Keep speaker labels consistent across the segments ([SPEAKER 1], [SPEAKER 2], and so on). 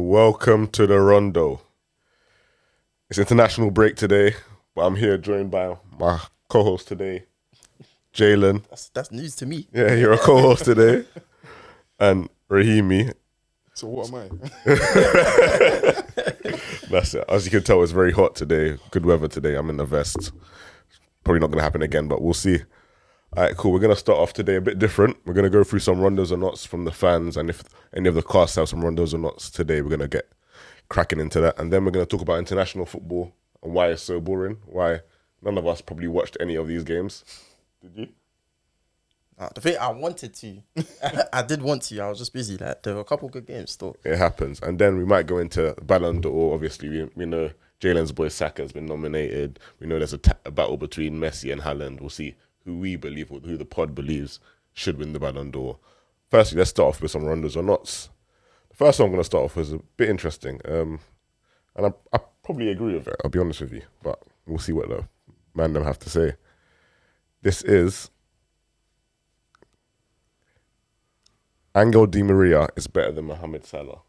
[SPEAKER 1] and welcome to the Rondo. It's international break today, but I'm here joined by my co-host today, Jalen.
[SPEAKER 2] That's news to me.
[SPEAKER 1] Yeah, you're a co-host today. And Rahimi.
[SPEAKER 3] So what am I?
[SPEAKER 1] That's it. As you can tell, it's very hot today. Good weather today. I'm in the vest. Probably not going to happen again, but we'll see. All right, cool. We're going to start off today a bit different. We're going to go through some rondos or nots from the fans, and if any of the cast have some rondos or nots today, we're going to get cracking into that. And then we're going to talk about international football and why it's so boring, why none of us probably watched any of these games. Did you?
[SPEAKER 2] The thing I wanted to, I did want to. I was just busy. Like there were a couple good games still.
[SPEAKER 1] It happens. And then we might go into Ballon d'Or. Obviously, we know Jalen's boy Saka has been nominated. We know there's a battle between Messi and Haaland. We'll see who we believe, or who the pod believes should win the Ballon d'Or. Firstly, let's start off with some rondos or nots. The first one I'm going to start off with is a bit interesting. And I probably agree with it, I'll be honest with you. But we'll see what the man them have to say. This is Angel Di Maria is better than Mohamed Salah.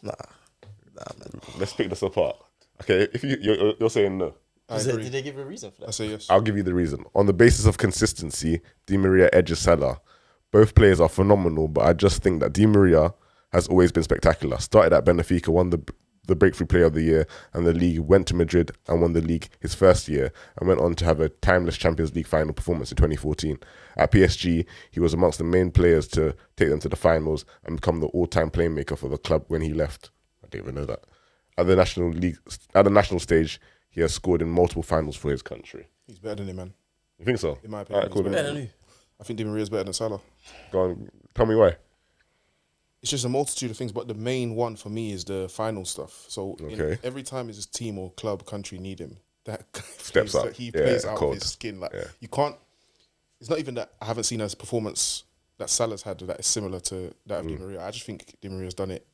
[SPEAKER 2] Nah, man.
[SPEAKER 1] Let's pick this apart. Okay, if you're saying no.
[SPEAKER 2] Did they give a reason for that?
[SPEAKER 3] I say yes.
[SPEAKER 1] I'll give you the reason. On the basis of consistency, Di Maria edges Salah. Both players are phenomenal, but I just think that Di Maria has always been spectacular. Started at Benfica, won the Breakthrough Player of the Year and the league, went to Madrid and won the league his first year, and went on to have a timeless Champions League final performance in 2014. At PSG, he was amongst the main players to take them to the finals and become the all-time playmaker for the club when he left. I didn't even know that. At the national stage, he has scored in multiple finals for his country.
[SPEAKER 3] He's better than him, man.
[SPEAKER 1] You think so?
[SPEAKER 3] In my opinion,
[SPEAKER 1] Alright, cool.
[SPEAKER 2] Better than who?
[SPEAKER 3] I think Di Maria's better than Salah.
[SPEAKER 1] Go on, tell me why.
[SPEAKER 3] It's just a multitude of things, but the main one for me is the final stuff. So
[SPEAKER 1] Okay.
[SPEAKER 3] every time his team or club, country need him, that
[SPEAKER 1] Steps up.
[SPEAKER 3] He
[SPEAKER 1] Yeah,
[SPEAKER 3] plays out
[SPEAKER 1] cold.
[SPEAKER 3] of his skin. Like
[SPEAKER 1] Yeah.
[SPEAKER 3] you can't. It's not even that I haven't seen a performance that Salah's had that is similar to that of Di Maria. I just think Di Maria's done it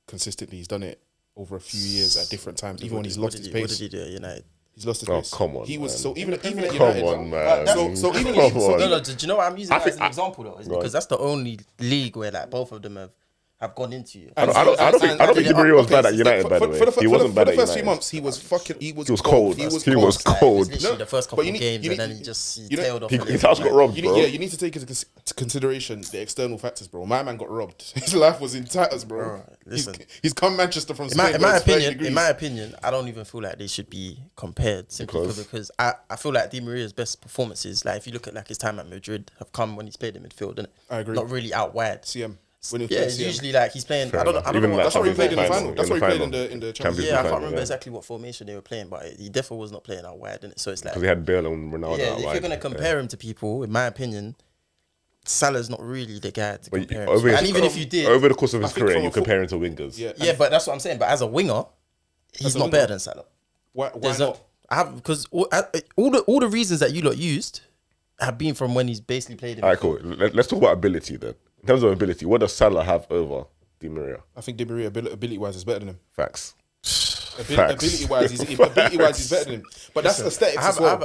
[SPEAKER 3] consistently. He's done it over a few years at different times, even when he's lost his
[SPEAKER 2] What
[SPEAKER 3] pace.
[SPEAKER 2] did he do at United?
[SPEAKER 3] He's lost his
[SPEAKER 1] Oh,
[SPEAKER 3] pace.
[SPEAKER 1] come on,
[SPEAKER 3] He was
[SPEAKER 1] man.
[SPEAKER 3] so even at
[SPEAKER 1] Come
[SPEAKER 3] United.
[SPEAKER 1] on, man.
[SPEAKER 3] So even
[SPEAKER 1] Come on.
[SPEAKER 2] No, do you know why I'm using that as an example though? It's
[SPEAKER 1] Go on.
[SPEAKER 2] because that's the only league where like both of them have gone into.
[SPEAKER 1] I don't think Di Maria was bad at United, by the way. He wasn't bad at
[SPEAKER 3] For the first few
[SPEAKER 1] United.
[SPEAKER 3] months, he was fucking. He was
[SPEAKER 1] cold.
[SPEAKER 3] He was
[SPEAKER 1] He was
[SPEAKER 3] cold.
[SPEAKER 1] cold.
[SPEAKER 2] It was literally the first couple
[SPEAKER 3] but you
[SPEAKER 2] of
[SPEAKER 3] need-
[SPEAKER 2] games,
[SPEAKER 3] you
[SPEAKER 2] and
[SPEAKER 3] need-
[SPEAKER 2] then he just
[SPEAKER 3] you know-
[SPEAKER 2] tailed off.
[SPEAKER 1] His house got robbed, bro.
[SPEAKER 3] You need to take into consideration the external factors, bro. My man got robbed. His life was in tatters, bro.
[SPEAKER 2] Bro, listen.
[SPEAKER 3] He's come Manchester from
[SPEAKER 2] In
[SPEAKER 3] Spain.
[SPEAKER 2] my
[SPEAKER 3] where it's 30
[SPEAKER 2] opinion,
[SPEAKER 3] degrees.
[SPEAKER 2] I don't even feel like they should be compared simply because I feel like Di Maria's best performances, like if you look at like his time at Madrid, have come when he's played in midfield, innit?
[SPEAKER 3] I agree.
[SPEAKER 2] Not really out wide.
[SPEAKER 3] CM. When he
[SPEAKER 2] Yeah,
[SPEAKER 3] played
[SPEAKER 2] it's
[SPEAKER 3] CM.
[SPEAKER 2] usually like he's playing.
[SPEAKER 1] Fair
[SPEAKER 2] I don't
[SPEAKER 1] enough.
[SPEAKER 2] know.
[SPEAKER 1] Even
[SPEAKER 2] What,
[SPEAKER 3] That's what he played in the
[SPEAKER 1] final.
[SPEAKER 3] final. That's what he played in the
[SPEAKER 1] Champions
[SPEAKER 3] Champions
[SPEAKER 1] League
[SPEAKER 3] League.
[SPEAKER 2] yeah, I
[SPEAKER 1] final,
[SPEAKER 2] can't remember
[SPEAKER 1] yeah.
[SPEAKER 2] exactly what formation they were playing, but he definitely was not playing out wide, innit? So it's like
[SPEAKER 1] Because he had Bale and Ronaldo
[SPEAKER 2] yeah,
[SPEAKER 1] out
[SPEAKER 2] if
[SPEAKER 1] wide.
[SPEAKER 2] you're gonna compare him to people, in my opinion, Salah's not really the guy to
[SPEAKER 1] But
[SPEAKER 2] compare him
[SPEAKER 1] over
[SPEAKER 2] to.
[SPEAKER 1] his-
[SPEAKER 2] And even if you did,
[SPEAKER 1] Over the course of his
[SPEAKER 3] I think
[SPEAKER 1] career,
[SPEAKER 3] from
[SPEAKER 1] you
[SPEAKER 3] a
[SPEAKER 1] compare him to wingers.
[SPEAKER 3] Yeah.
[SPEAKER 2] yeah, but that's what I'm saying. But as a winger, he's
[SPEAKER 3] As a
[SPEAKER 2] not
[SPEAKER 3] winger?
[SPEAKER 2] better than Salah.
[SPEAKER 3] Why
[SPEAKER 2] There's
[SPEAKER 3] not?
[SPEAKER 2] I have because all the reasons that you lot used have been from when he's basically played in.
[SPEAKER 1] All right, cool. Let's talk about ability then. In terms of ability, what does Salah have over Di Maria?
[SPEAKER 3] I think Di Maria ability-wise is better than him.
[SPEAKER 1] Facts.
[SPEAKER 3] Ability-wise, he's better than him. But that's aesthetics
[SPEAKER 2] I have,
[SPEAKER 3] as well.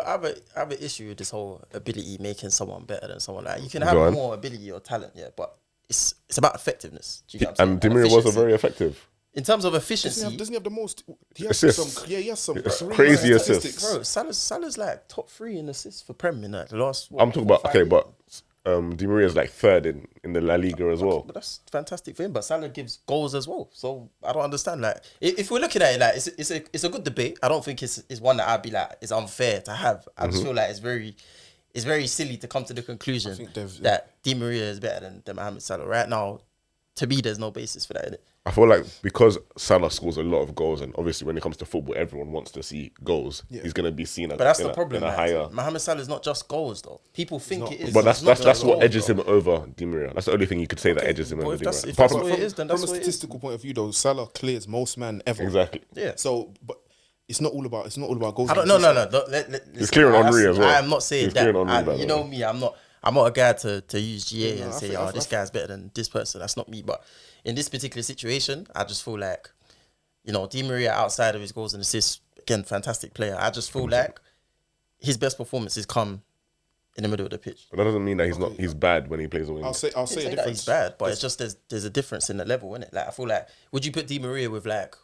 [SPEAKER 2] I have an issue with this whole ability making someone better than someone. Like you can
[SPEAKER 1] Go
[SPEAKER 2] have
[SPEAKER 1] on.
[SPEAKER 2] more ability or talent, yeah, but it's about effectiveness. Do you get what I'm
[SPEAKER 1] And
[SPEAKER 2] saying?
[SPEAKER 1] Di Maria wasn't
[SPEAKER 2] efficiency.
[SPEAKER 1] very effective.
[SPEAKER 2] In terms of
[SPEAKER 3] Doesn't
[SPEAKER 2] efficiency,
[SPEAKER 3] he have the most? He has
[SPEAKER 1] Assists.
[SPEAKER 3] some. Yeah, he has some
[SPEAKER 1] It's
[SPEAKER 3] crazy
[SPEAKER 1] crazy
[SPEAKER 3] statistics.
[SPEAKER 1] assists.
[SPEAKER 2] bro, Salah's like top 3 in assists for Prem in like the last.
[SPEAKER 1] I'm talking about,
[SPEAKER 2] 4 or 5
[SPEAKER 1] okay,
[SPEAKER 2] years.
[SPEAKER 1] but Di Maria's like third in the La Liga as well.
[SPEAKER 2] But that's fantastic for him. But Salah gives goals as well, so I don't understand. Like, if we're looking at it, like it's a good debate. I don't think it's one that I'd be like it's unfair to have. I just feel like it's very silly to come to the conclusion
[SPEAKER 3] think they've-
[SPEAKER 2] that Di Maria is better than Mohamed Salah right now. To me, there's no basis for that. Innit?
[SPEAKER 1] I feel like because Salah scores a lot of goals, and obviously when it comes to football, everyone wants to see goals.
[SPEAKER 3] Yeah.
[SPEAKER 1] He's going to be seen as
[SPEAKER 2] But that's
[SPEAKER 1] in
[SPEAKER 2] the problem.
[SPEAKER 1] in a
[SPEAKER 2] Like,
[SPEAKER 1] higher.
[SPEAKER 2] Mohamed Salah is not just goals though. People think it is.
[SPEAKER 1] But
[SPEAKER 2] It's not
[SPEAKER 1] that's
[SPEAKER 2] just
[SPEAKER 1] what
[SPEAKER 2] goals,
[SPEAKER 1] edges
[SPEAKER 2] though.
[SPEAKER 1] him over Di Maria. That's the only thing you could say that edges him
[SPEAKER 2] well,
[SPEAKER 1] over
[SPEAKER 2] if
[SPEAKER 1] Di
[SPEAKER 2] that's-
[SPEAKER 1] Maria.
[SPEAKER 2] if
[SPEAKER 1] Apart
[SPEAKER 2] that's
[SPEAKER 1] from-
[SPEAKER 2] what it is, then that's
[SPEAKER 3] From a
[SPEAKER 2] what it is.
[SPEAKER 3] statistical point of view, though, Salah clears most men ever.
[SPEAKER 1] Exactly.
[SPEAKER 2] Yeah.
[SPEAKER 3] So, but it's not all about goals.
[SPEAKER 2] I don't. No.
[SPEAKER 1] He's clearing Henry as well.
[SPEAKER 2] I am not saying
[SPEAKER 1] He's
[SPEAKER 2] that.
[SPEAKER 1] clearing Henry, by the
[SPEAKER 2] You know
[SPEAKER 1] way.
[SPEAKER 2] me. I'm not a guy to use GA
[SPEAKER 3] No,
[SPEAKER 2] and
[SPEAKER 3] I
[SPEAKER 2] say,
[SPEAKER 3] think-
[SPEAKER 2] "Oh, this guy's better than this person." That's not me. But in this particular situation, I just feel like, Di Maria outside of his goals and assists, again, fantastic player. I just feel like his best performances come in the middle of the pitch.
[SPEAKER 1] But that doesn't mean that he's bad when he plays a wing.
[SPEAKER 3] I'll say
[SPEAKER 2] I
[SPEAKER 3] a
[SPEAKER 2] say that
[SPEAKER 3] difference.
[SPEAKER 2] he's bad, but it's just there's a difference in the level, isn't it? Like I feel like, would you put Di Maria with like,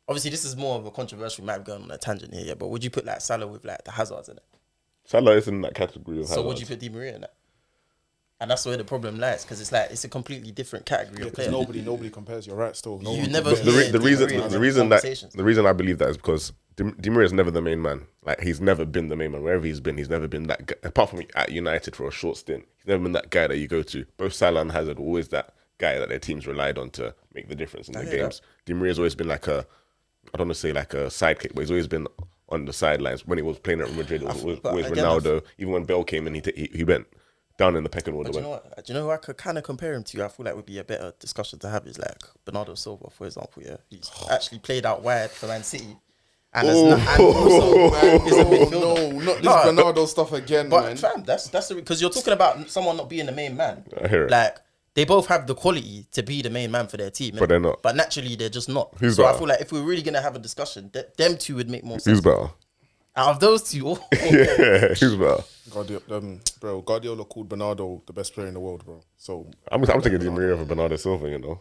[SPEAKER 2] obviously this is more of a controversial, we might be going on a tangent here, yeah, but would you put like Salah with like the Hazards in it?
[SPEAKER 1] Salah is in that category of
[SPEAKER 2] So
[SPEAKER 1] Hazard.
[SPEAKER 2] would you put Di Maria in that? And that's where the problem lies, because it's like it's a completely different category of player.
[SPEAKER 3] Nobody compares. You're right. Still,
[SPEAKER 2] You never
[SPEAKER 1] The reason
[SPEAKER 2] conversations.
[SPEAKER 1] the reason I believe that is because Di Maria is never the main man. Like he's never been the main man wherever he's never been that guy. Apart from at United for a short stint, he's never been that guy that you go to. Both Salah and Hazard were always that guy that their teams relied on to make the difference in their games. Di Maria's always been like I don't want to say like a sidekick, but he's always been on the sidelines. When he was playing at Real Madrid, it was always Ronaldo. Even when Bale came in, he went down in the pecking order.
[SPEAKER 2] Do you know what? Do you know who I could kind of compare him to? I feel like would be a better discussion to have is like Bernardo Silva, for example. Yeah, he's actually played out wide for Man City, and, and also is a midfielder.
[SPEAKER 3] No, not this Bernardo stuff again,
[SPEAKER 2] But
[SPEAKER 3] man.
[SPEAKER 2] fam, that's because you're talking about someone not being the main man.
[SPEAKER 1] I hear it.
[SPEAKER 2] Like they both have the quality to be the main man for their team,
[SPEAKER 1] But they're not.
[SPEAKER 2] But naturally, they're just not.
[SPEAKER 1] Who's
[SPEAKER 2] so I
[SPEAKER 1] better?
[SPEAKER 2] feel like if we're really gonna have a discussion, them two would make more sense.
[SPEAKER 1] Who's better?
[SPEAKER 2] Out of those two,
[SPEAKER 1] Yeah, who's better?
[SPEAKER 3] Guardiola called Bernardo the best player in the world, bro. So
[SPEAKER 1] I'm taking Di Maria over Bernardo Silva, you know.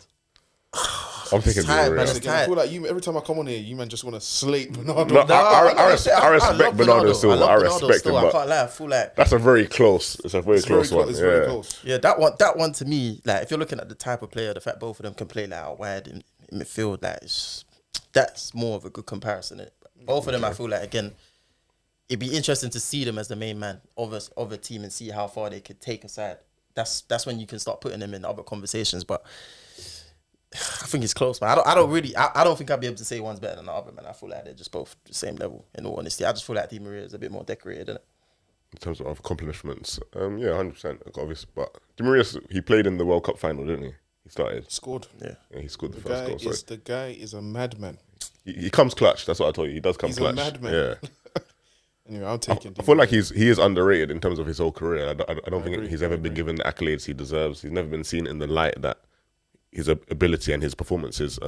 [SPEAKER 1] I'm taking Di
[SPEAKER 2] tight,
[SPEAKER 1] Maria.
[SPEAKER 2] man, it's
[SPEAKER 3] again, I feel like you every time I come on here, you man just want to slate Bernardo.
[SPEAKER 1] No, I respect
[SPEAKER 2] love
[SPEAKER 1] Bernardo Silva. I
[SPEAKER 2] love Bernardo
[SPEAKER 1] respect him,
[SPEAKER 2] still, I
[SPEAKER 1] but
[SPEAKER 2] can't lie. I feel like
[SPEAKER 1] that's a very close. It's a very close one.
[SPEAKER 3] It's
[SPEAKER 1] Yeah.
[SPEAKER 3] very close.
[SPEAKER 2] yeah, that one to me, like if you're looking at the type of player, the fact both of them can play like out wide in midfield, that's more of a good comparison. Both of them, I feel like again, it'd be interesting to see them as the main man of a team and see how far they could take a side. That's when you can start putting them in other conversations. But I think it's close, man. I don't think I'd be able to say one's better than the other, man. I feel like they're just both the same level. In all honesty, I just feel like Di Maria is a bit more decorated, isn't it?
[SPEAKER 1] In terms of accomplishments, yeah, 100%, obvious. But Di Maria, he played in the World Cup final, didn't he? He started.
[SPEAKER 3] Scored.
[SPEAKER 2] Yeah.
[SPEAKER 1] Yeah, he scored the first goal. So
[SPEAKER 3] The guy is a madman.
[SPEAKER 1] he comes clutch. That's what I told you. He does come
[SPEAKER 3] He's
[SPEAKER 1] clutch.
[SPEAKER 3] a madman.
[SPEAKER 1] Yeah.
[SPEAKER 3] Anyway, I'm taking.
[SPEAKER 1] I feel like he is underrated in terms of his whole career. I don't think
[SPEAKER 3] agree,
[SPEAKER 1] he's ever been given the accolades he deserves. He's never been seen in the light that his ability and his performances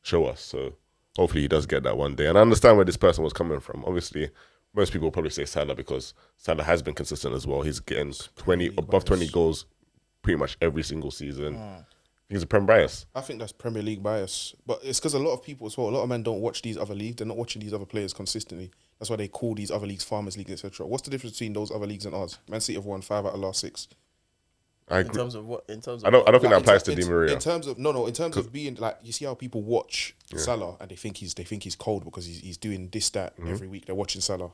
[SPEAKER 1] show us. So hopefully he does get that one day. And I understand where this person was coming from. Obviously, most people will probably say Salah because Salah has been consistent as well. He's getting above 20 goals pretty much every single season. He's a Prem bias.
[SPEAKER 3] I think that's Premier League bias, but it's because a lot of people as well. A lot of men don't watch these other leagues. They're not watching these other players consistently. That's why they call these other leagues Farmers League, etc. What's the difference between those other leagues and ours? Man City have won 5 out of the last 6.
[SPEAKER 1] I
[SPEAKER 2] In
[SPEAKER 1] agree.
[SPEAKER 2] terms of what? In terms of
[SPEAKER 1] I don't think that
[SPEAKER 3] Like,
[SPEAKER 1] applies to Di Maria.
[SPEAKER 3] In terms of in terms of being like, you see how people watch Salah and they think he's cold because he's doing this that every week. They're watching Salah.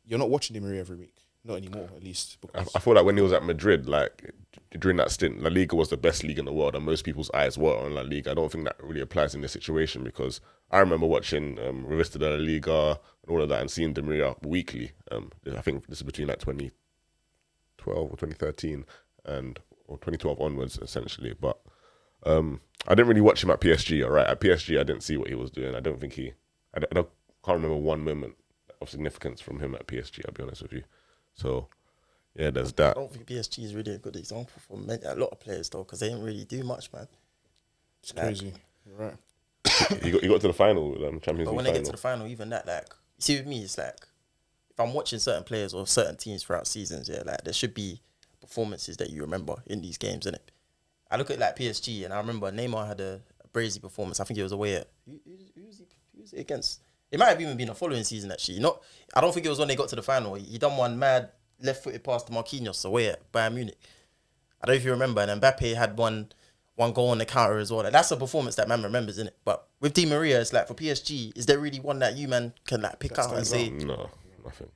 [SPEAKER 3] You're not watching Di Maria every week. Not anymore, at least. Because
[SPEAKER 1] I feel like when he was at Madrid, like during that stint, La Liga was the best league in the world, and most people's eyes were on La Liga. I don't think that really applies in this situation because I remember watching Revista de la Liga and all of that, and seeing Di Maria weekly. I think this is between like 2012 or 2013 or 2012 onwards, essentially. But I didn't really watch him at PSG. All right, at PSG, I didn't see what he was doing. I don't think I can't remember one moment of significance from him at PSG. I'll be honest with you. So, yeah, there's that.
[SPEAKER 2] I don't think PSG is really a good example for a lot of players though, because they didn't really do much, man.
[SPEAKER 3] it's crazy. You're right.
[SPEAKER 1] He got to the final with Champions
[SPEAKER 2] But
[SPEAKER 1] League
[SPEAKER 2] when
[SPEAKER 1] final.
[SPEAKER 2] they get to the final, even that, like, you see with me, it's like if I'm watching certain players or certain teams throughout seasons, yeah, like there should be performances that you remember in these games, innit? I look at like PSG and I remember Neymar had a brazy performance. I think it was away at who was it against? It might have even been a following season actually. I don't think it was when they got to the final. He done one mad left-footed pass to Marquinhos away at Bayern Munich. I don't know if you remember. And Mbappe had one goal on the counter as well. Like, that's a performance that man remembers, isn't it? But with Di Maria, it's like for PSG, is there really one that you man can like pick out and say?
[SPEAKER 1] No, nothing.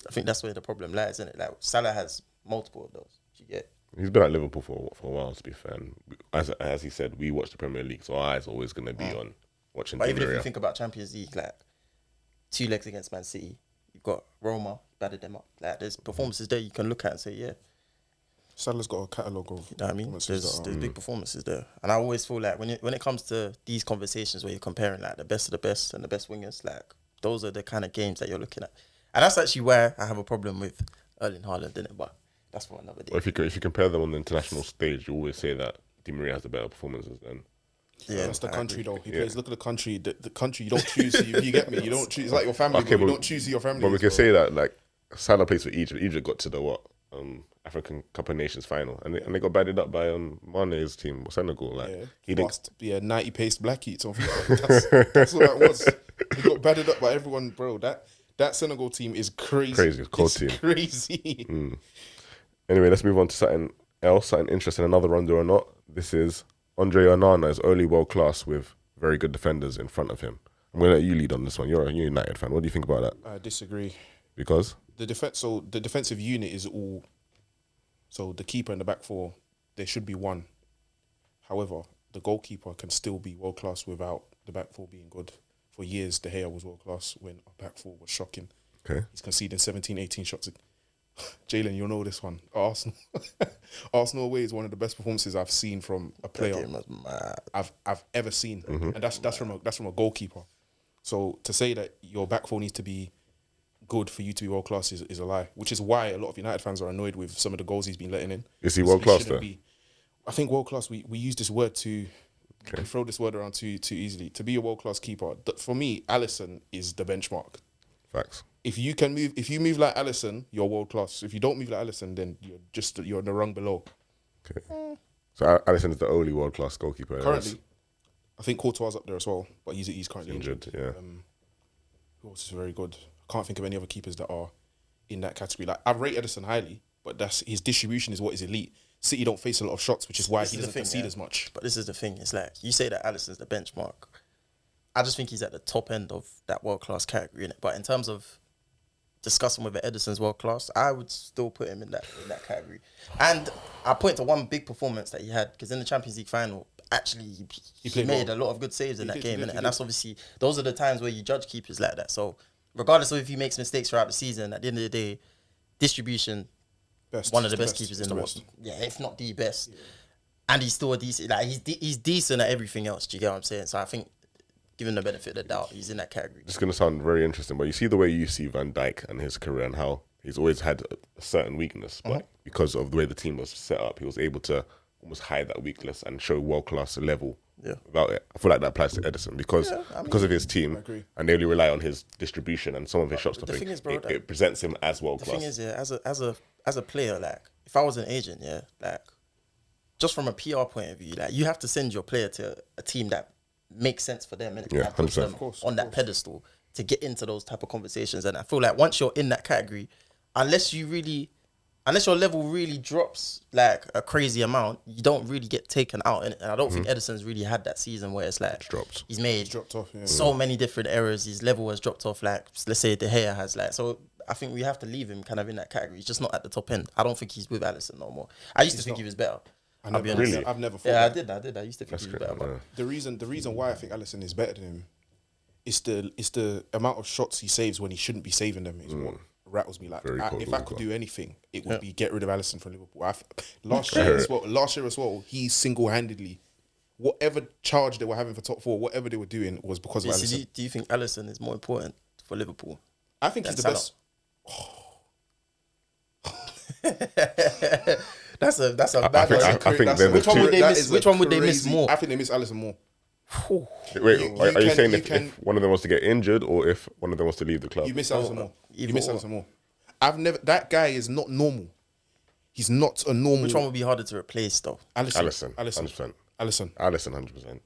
[SPEAKER 2] I think that's where the problem lies, isn't it? Like Salah has multiple of those. Do you get?
[SPEAKER 1] He's been at Liverpool for a while, to be fair. And as he said, we watch the Premier League, so our eyes are always going to be on watching
[SPEAKER 2] But
[SPEAKER 1] Di
[SPEAKER 2] even if
[SPEAKER 1] Maria.
[SPEAKER 2] you think about Champions League, like 2 legs against Man City, you've got Roma, battered them up. Like there's performances there you can look at and say, yeah.
[SPEAKER 3] Salah's got a catalogue of
[SPEAKER 2] You know what I mean?
[SPEAKER 3] performances
[SPEAKER 2] There's big performances there. And I always feel like when it comes to these conversations where you're comparing like the best of the best and the best wingers, like those are the kind of games that you're looking at. And that's actually where I have a problem with Erling Haaland, innit? But that's for another day.
[SPEAKER 1] Or if you compare them on the international stage, you always say that Di Maria has the better performances than.
[SPEAKER 2] Yeah,
[SPEAKER 3] that's the
[SPEAKER 2] I
[SPEAKER 3] country
[SPEAKER 2] agree.
[SPEAKER 3] though. He plays. Look at the country. The country you don't choose. You get me. You don't choose. It's like your family.
[SPEAKER 1] Okay,
[SPEAKER 3] bro. You
[SPEAKER 1] but-
[SPEAKER 3] don't choose who your family.
[SPEAKER 1] But we
[SPEAKER 3] is,
[SPEAKER 1] can
[SPEAKER 3] bro.
[SPEAKER 1] say that like Salah plays for Egypt. Egypt got to the African Cup of Nations final, and they got batted up by Mane's team, Senegal. Like
[SPEAKER 3] he must be a 90 pace black heat on FIFA. That's what that was. He got batted up by everyone, bro. That Senegal team is crazy.
[SPEAKER 1] Crazy, cold team.
[SPEAKER 3] Crazy.
[SPEAKER 1] Anyway, let's move on to something else, something interesting. Another Rondo or not. This is Andre Onana is only world class with very good defenders in front of him. I'm going to let you lead on this one. You're a United fan. What do you think about that?
[SPEAKER 3] I disagree.
[SPEAKER 1] Because?
[SPEAKER 3] The defensive unit is all... So the keeper and the back four, there should be one. However, the goalkeeper can still be world-class without the back four being good. For years, De Gea was world-class when our back four was shocking.
[SPEAKER 1] Okay.
[SPEAKER 3] He's conceding 17, 18 shots. Jalen, you'll know this one. Arsenal. Arsenal away is one of the best performances I've seen from a player I've ever seen.
[SPEAKER 1] Mm-hmm.
[SPEAKER 3] And that's from a goalkeeper. So to say that your back four needs to be good for you to be world class is a lie. Which is why a lot of United fans are annoyed with some of the goals he's been letting in.
[SPEAKER 1] Is he world class though?
[SPEAKER 3] I think world class. We use this word we throw this word around too easily. To be a world class keeper, for me, Alisson is the benchmark.
[SPEAKER 1] Facts.
[SPEAKER 3] If you move like Alisson, you're world class. If you don't move like Alisson, then you're in the rung below.
[SPEAKER 1] Okay. So Alisson is the only world class goalkeeper
[SPEAKER 3] currently. I think Courtois up there as well, but he's currently injured.
[SPEAKER 1] Yeah.
[SPEAKER 3] Who else is very good? I can't think of any other keepers that are in that category. Like I've rated Ederson highly, but that's his distribution is what is elite. City don't face a lot of shots, which is why he doesn't concede as much.
[SPEAKER 2] But this is the thing. It's like you say that Alisson's the benchmark. I just think he's at the top end of that world class category. Innit? But in terms of discussing whether Ederson's world class, I would still put him in that category. And I point to one big performance that he had because in the Champions League final, actually he made a lot of good saves in that game, and that's obviously those are the times where you judge keepers like that. So regardless of if he makes mistakes throughout the season, at the end of the day, distribution, one of the best keepers in the world. Yeah, if not the best. Yeah. And he's still a decent. Like he's decent at everything else. Do you get what I'm saying? So I think, given the benefit of the doubt, he's in that category.
[SPEAKER 1] It's going to sound very interesting, but you see the way you see Van Dijk and his career and how he's always had a certain weakness, but because of the way the team was set up, he was able to almost hide that weakness and show world-class level without it. I feel like that applies to Ederson because of his team, and they only rely on his distribution and some of his shot stopping.
[SPEAKER 2] The thing is, bro,
[SPEAKER 1] it presents him as world-class.
[SPEAKER 2] The thing is, as a player, like, if I was an agent, like, just from a PR point of view, like, you have to send your player to a team that makes sense for them and puts them on that pedestal to get into those type of conversations. And I feel like once you're in that category, unless your level really drops like a crazy amount, you don't really get taken out in it. And I don't think Ederson's really had that season where it's like he's made
[SPEAKER 3] dropped off,
[SPEAKER 2] so many different errors. His level has dropped off. Like let's say De Gea has like. So I think we have to leave him kind of in that category. He's just not at the top end. I don't think he's with Alisson no more. I used to think he was better.
[SPEAKER 3] I'll be honest. I've never thought
[SPEAKER 2] that. I did. I used to think he was better. But
[SPEAKER 3] the reason why I think Alisson is better than him is the amount of shots he saves when he shouldn't be saving them is what rattles me. Like if I could do anything, it would be get rid of Alisson from Liverpool. Last year as well, he single-handedly, whatever charge they were having for top four, whatever they were doing was because of Alisson.
[SPEAKER 2] Do you think Alisson is more important for Liverpool?
[SPEAKER 3] I think he's the best.
[SPEAKER 2] That's a bad one.
[SPEAKER 1] I think they're
[SPEAKER 2] which one would they miss? Which one would they miss more?
[SPEAKER 3] I think they miss Alisson more.
[SPEAKER 1] Wait, are you saying if one of them wants to get injured or if one of them wants to leave the club?
[SPEAKER 3] You miss Alisson more. You miss Alisson more. That guy is not normal. He's not a normal.
[SPEAKER 2] Which one would be harder to replace though?
[SPEAKER 1] Alisson, 100%.
[SPEAKER 3] Alisson,
[SPEAKER 1] 100%.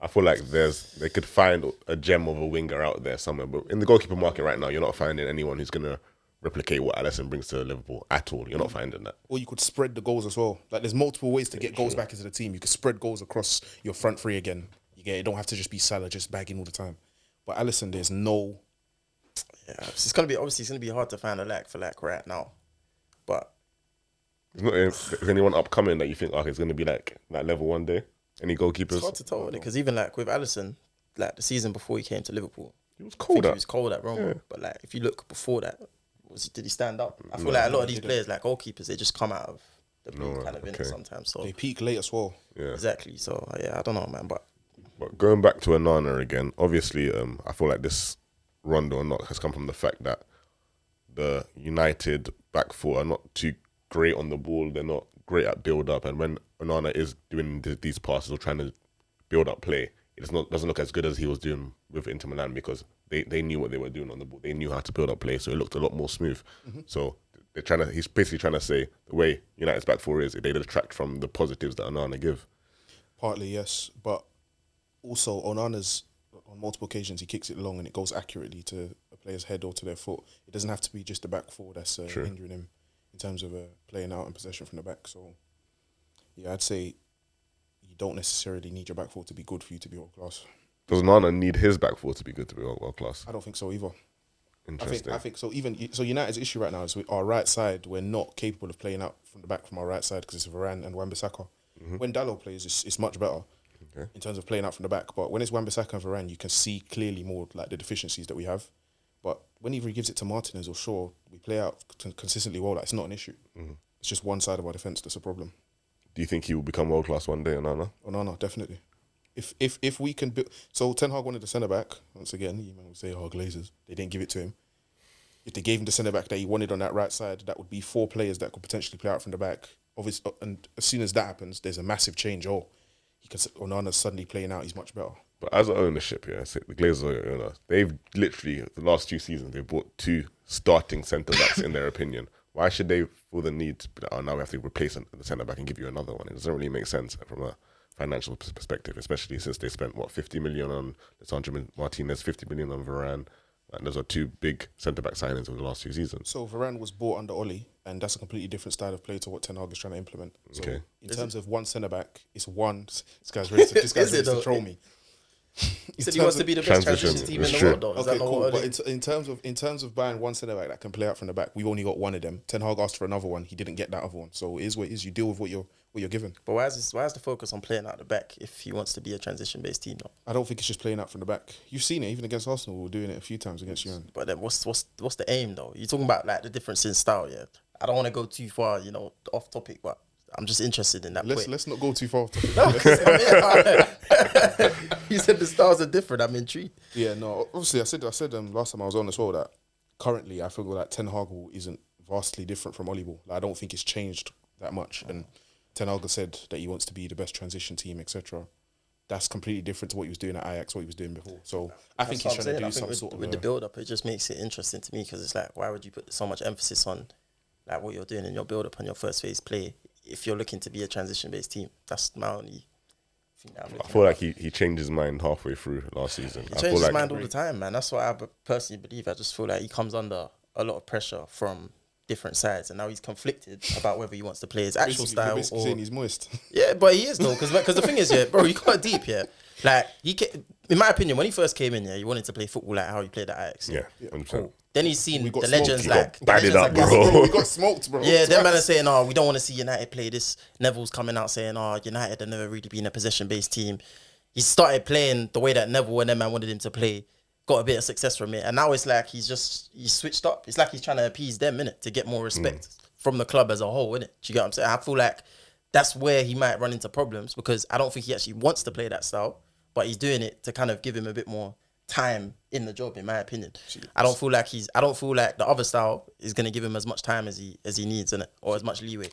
[SPEAKER 1] I feel like they could find a gem of a winger out there somewhere, but in the goalkeeper market right now, you're not finding anyone who's gonna replicate what Alisson brings to Liverpool at all. You're not finding that.
[SPEAKER 3] Or you could spread the goals as well. Like there's multiple ways to get goals back into the team. You could spread goals across your front three again. You don't have to just be Salah just bagging all the time. But Alisson, there's no.
[SPEAKER 2] Yeah, it's gonna be hard to find a lack for right now. But
[SPEAKER 1] is anyone upcoming that you think it's gonna be like that level one day? Any goalkeepers?
[SPEAKER 2] It's hard to tell because even like with Alisson, like the season before he came to Liverpool,
[SPEAKER 1] he was cold.
[SPEAKER 2] He was cold at Roma. Yeah. But like if you look before that, did he stand up? I feel like a lot of these players, like goalkeepers, they just come out of the blue kind of in it sometimes. So
[SPEAKER 3] they peak late as well.
[SPEAKER 1] Yeah,
[SPEAKER 2] exactly. So I don't know, man. But
[SPEAKER 1] going back to Onana again, obviously, I feel like this Rondo or not has come from the fact that the United back four are not too great on the ball. They're not great at build up, and when Onana is doing these passes or trying to build up play, it doesn't look as good as he was doing with Inter Milan because they knew what they were doing on the ball. They knew how to build up play, so it looked a lot more smooth. So he's basically trying to say the way United's back four is, they detract from the positives that Onana give.
[SPEAKER 3] Partly, yes, but also Onana's on multiple occasions he kicks it long and it goes accurately to a player's head or to their foot. It doesn't have to be just the back four that's hindering him in terms of playing out and possession from the back. So, yeah, I'd say you don't necessarily need your back four to be good for you to be world class.
[SPEAKER 1] Does Onana need his back four to be good to be world class?
[SPEAKER 3] I don't think so either.
[SPEAKER 1] Interesting.
[SPEAKER 3] I think so. United's issue right now is with our right side. We're not capable of playing out from the back from our right side because it's Varane and Wan-Bissaka. When Dalot plays, it's much better in terms of playing out from the back. But when it's Wan-Bissaka and Varane, you can see clearly more like the deficiencies that we have. But whenever he gives it to Martinez or Shaw, we play out consistently well. Like, it's not an issue. It's just one side of our defence that's a problem.
[SPEAKER 1] Do you think he will become world class one day, Onana?
[SPEAKER 3] Onana, definitely. If we can build, so Ten Hag wanted the centre back. Once again, you might say, Glazers. They didn't give it to him. If they gave him the centre back that he wanted on that right side, that would be 4 players that could potentially play out from the back. Obviously, and as soon as that happens, there's a massive change. Onana's suddenly playing out. He's much better.
[SPEAKER 1] But as an ownership, the Glazers are owners. They've literally the last 2 seasons they've bought 2 starting centre backs in their opinion. Why should they feel the need to be like, now we have to replace the centre back and give you another one? It doesn't really make sense from a financial perspective, especially since they spent 50 million on Lisandro Martinez, 50 million on Varane. And those are 2 big centre-back signings over the last 2 seasons.
[SPEAKER 3] So Varane was bought under Oli, and that's a completely different style of play to what Ten Hag is trying to implement. So in terms of one centre-back, it's one... This guy's ready to troll me.
[SPEAKER 2] He said he wants to be the best transition team in the world, though.
[SPEAKER 3] Okay, cool. But in terms of buying one centre-back that can play out from the back, we've only got one of them. Ten Hag asked for another one. He didn't get that other one. So it is what it is. You deal with what you're given.
[SPEAKER 2] But why is the focus on playing out the back if he wants to be a transition-based team, though?
[SPEAKER 3] I don't think it's just playing out from the back. You've seen it, even against Arsenal. We're doing it a few times against United.
[SPEAKER 2] But then what's the aim, though? You're talking about like the difference in style, yeah? I don't want to go too far, off topic, but I'm just interested in that point.
[SPEAKER 3] Let's not go too far off topic.
[SPEAKER 2] You said the styles are different. I'm intrigued.
[SPEAKER 3] Yeah, no. Obviously, I said last time I was on as well that currently I feel like Ten Hag isn't vastly different from Oli Ball. Like, I don't think it's changed that much. And Ten Hag said that he wants to be the best transition team, etc. That's completely different to what he was doing at Ajax, what he was doing before. So I think he's trying to do some sort of...
[SPEAKER 2] With the build-up, it just makes it interesting to me because it's like, why would you put so much emphasis on like what you're doing in your build-up on your first phase play if you're looking to be a transition-based team? That's my only...
[SPEAKER 1] I feel like he changed his mind halfway through last season.
[SPEAKER 2] He changes his mind all the time, man. That's what I personally believe. I just feel like he comes under a lot of pressure from different sides, and now he's conflicted about whether he wants to play his actual style or
[SPEAKER 3] saying he's moist.
[SPEAKER 2] Yeah, but he is though, because the thing is, bro, you got deep, Like in my opinion, when he first came in, he wanted to play football like how he played at Ajax.
[SPEAKER 1] Yeah, 100%.
[SPEAKER 2] Cool. Then he's seen the
[SPEAKER 3] smoked.
[SPEAKER 2] legends like
[SPEAKER 1] batted up, bro.
[SPEAKER 3] We got smoked, bro.
[SPEAKER 2] Yeah, them man are saying, we don't want to see United play this. Neville's coming out saying, United have never really been a possession-based team. He started playing the way that Neville and them man wanted him to play, got a bit of success from it, and now it's like he's switched up. It's like he's trying to appease them, innit, to get more respect from the club as a whole, innit? Do you get what I'm saying? I feel like that's where he might run into problems because I don't think he actually wants to play that style, but he's doing it to kind of give him a bit more time in the job, in my opinion. I don't feel like the other style is going to give him as much time as he needs, innit, or as much leeway.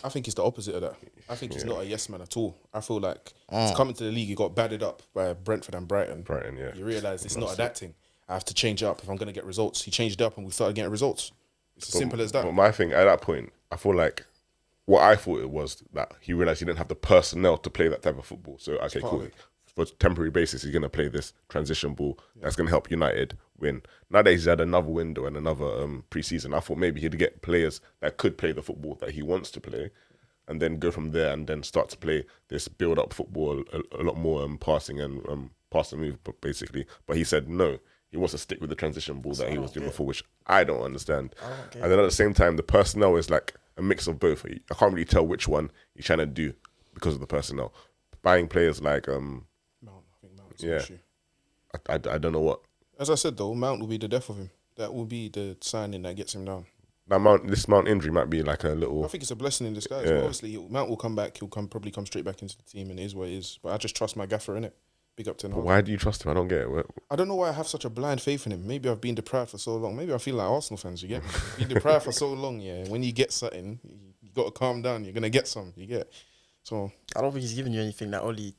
[SPEAKER 3] I think it's the opposite of that. I think he's not a yes man at all. I feel like he's coming to the league, he got batted up by Brentford and Brighton.
[SPEAKER 1] Yeah.
[SPEAKER 3] You realise it's not adapting. I have to change it up if I'm going to get results. He changed it up and we started getting results. It's as simple as that.
[SPEAKER 1] But my thing, at that point, I feel like what I thought it was that he realised he didn't have the personnel to play that type of football. So, okay, cool. For a temporary basis, he's going to play this transition ball that's going to help United win. Now that he's had another window and another pre-season, I thought maybe he'd get players that could play the football that he wants to play and then go from there and then start to play this build-up football, a lot more passing and pass and move, basically. But he said no. He wants to stick with the transition ball that he was doing before, which I don't understand. And then at the same time, the personnel is like a mix of both. I can't really tell which one he's trying to do because of the personnel. Buying players like...
[SPEAKER 3] Mount, I think Mount is an issue.
[SPEAKER 1] I don't know what.
[SPEAKER 3] As I said though, Mount will be the death of him. That will be the signing that gets him down.
[SPEAKER 1] Now this Mount injury might be like a little...
[SPEAKER 3] I think it's a blessing in disguise. Yeah. Obviously, Mount will come back. He'll probably come straight back into the team, and it is what it is. But I just trust my gaffer in it. Big up to him.
[SPEAKER 1] Why do you trust him? I don't get it.
[SPEAKER 3] I don't know why I have such a blind faith in him. Maybe I've been deprived for so long. Maybe I feel like Arsenal fans. You get me? Been deprived for so long. Yeah, when you get something, you got to calm down. You're gonna get some. You get. So
[SPEAKER 2] I don't think he's giving you anything that Oli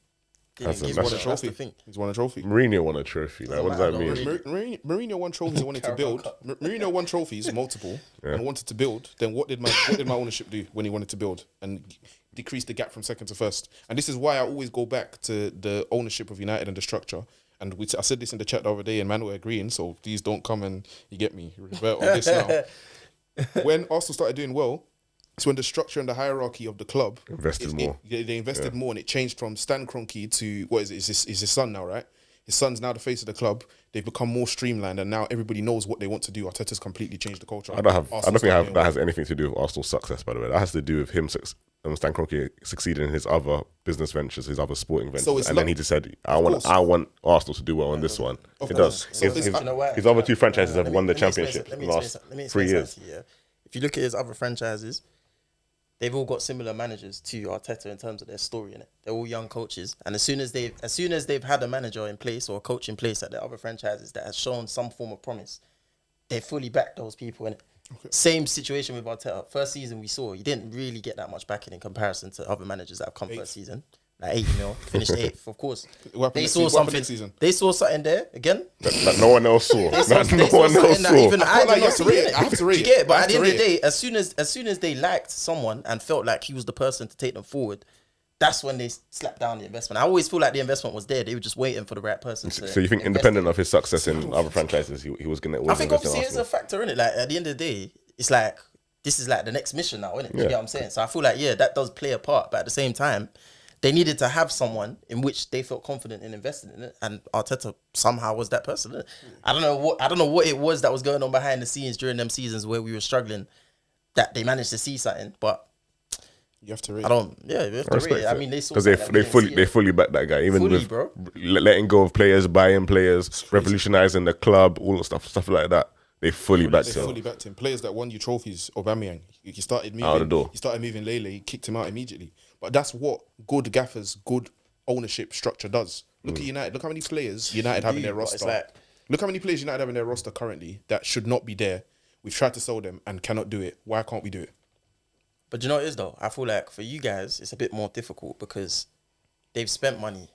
[SPEAKER 2] Didn't give
[SPEAKER 1] That's
[SPEAKER 2] one
[SPEAKER 1] a
[SPEAKER 2] a
[SPEAKER 3] trophy.
[SPEAKER 2] That's the thing.
[SPEAKER 3] He's won a trophy.
[SPEAKER 1] Mourinho won a trophy. Like, what does that
[SPEAKER 2] matter,
[SPEAKER 1] mean?
[SPEAKER 2] though,
[SPEAKER 3] Mourinho won trophies and wanted to
[SPEAKER 2] Carabao
[SPEAKER 3] build.
[SPEAKER 2] Cup.
[SPEAKER 3] Mourinho won trophies, multiple, and wanted to build. Then what did my ownership do when he wanted to build and decrease the gap from second to first? And this is why I always go back to the ownership of United and the structure. And I said this in the chat the other day, and man, we're agreeing. So please don't come and you get me revert on this now. When Arsenal started doing well, it's when the structure and the hierarchy of the club
[SPEAKER 1] Invested more.
[SPEAKER 3] They invested more, and it changed from Stan Kroenke to what is it? Is his son now, right? His son's now the face of the club. They've become more streamlined, and now everybody knows what they want to do. Arteta's completely changed the culture.
[SPEAKER 1] I don't think that has anything to do with Arsenal's success. By the way, that has to do with him. Stan Kroenke succeeding in his other business ventures, his other sporting ventures, and then he just said, "I want Arsenal to do well on this one." It does.
[SPEAKER 3] So
[SPEAKER 1] His other two franchises have won the championship in the last 3 years.
[SPEAKER 2] If you look at his other franchises, they've all got similar managers to Arteta in terms of their story in it. They're all young coaches, and as soon as they've had a manager in place or a coach in place at the other franchises that has shown some form of promise, they fully back those people in it. Okay. Same situation with Arteta. First season we saw he didn't really get that much backing in comparison to other managers that have come first season. Like 80 mil, finished 8th, of course. They saw something. They saw something there again
[SPEAKER 1] that no one else saw.
[SPEAKER 2] Even I
[SPEAKER 3] have to rate.
[SPEAKER 2] You get it, but at the end of the day, as soon as they liked someone and felt like he was the person to take them forward, that's when they slapped down the investment. I always feel like the investment was there. They were just waiting for the right person.
[SPEAKER 1] So you think, independent of his success in other franchises, he was going to?
[SPEAKER 2] I think obviously it's a factor in it. Like at the end of the day, it's like this is like the next mission now, isn't it? You get what I'm saying? So I feel like that does play a part, but at the same time, they needed to have someone in which they felt confident in investing in it, and Arteta somehow was that person. Isn't it? I don't know what it was that was going on behind the scenes during them seasons where we were struggling, that they managed to see something. But
[SPEAKER 3] you have to rate.
[SPEAKER 2] You have to rate. I mean, they saw
[SPEAKER 1] because they fully back that guy, even
[SPEAKER 2] fully,
[SPEAKER 1] with
[SPEAKER 2] bro.
[SPEAKER 1] letting go of players, buying players, revolutionizing the club, all the stuff like that. They fully backed him.
[SPEAKER 3] Fully backed him. Players that won you trophies, Aubameyang, he started moving
[SPEAKER 1] out the door.
[SPEAKER 3] He started moving Lele. He kicked him out immediately. But that's what good gaffers, good ownership structure does. Look at United. Look how many players United have in their roster. Look how many players United have in their roster currently that should not be there. We've tried to sell them and cannot do it. Why can't we do it?
[SPEAKER 2] But you know what it is though? I feel like for you guys, it's a bit more difficult because they've spent money.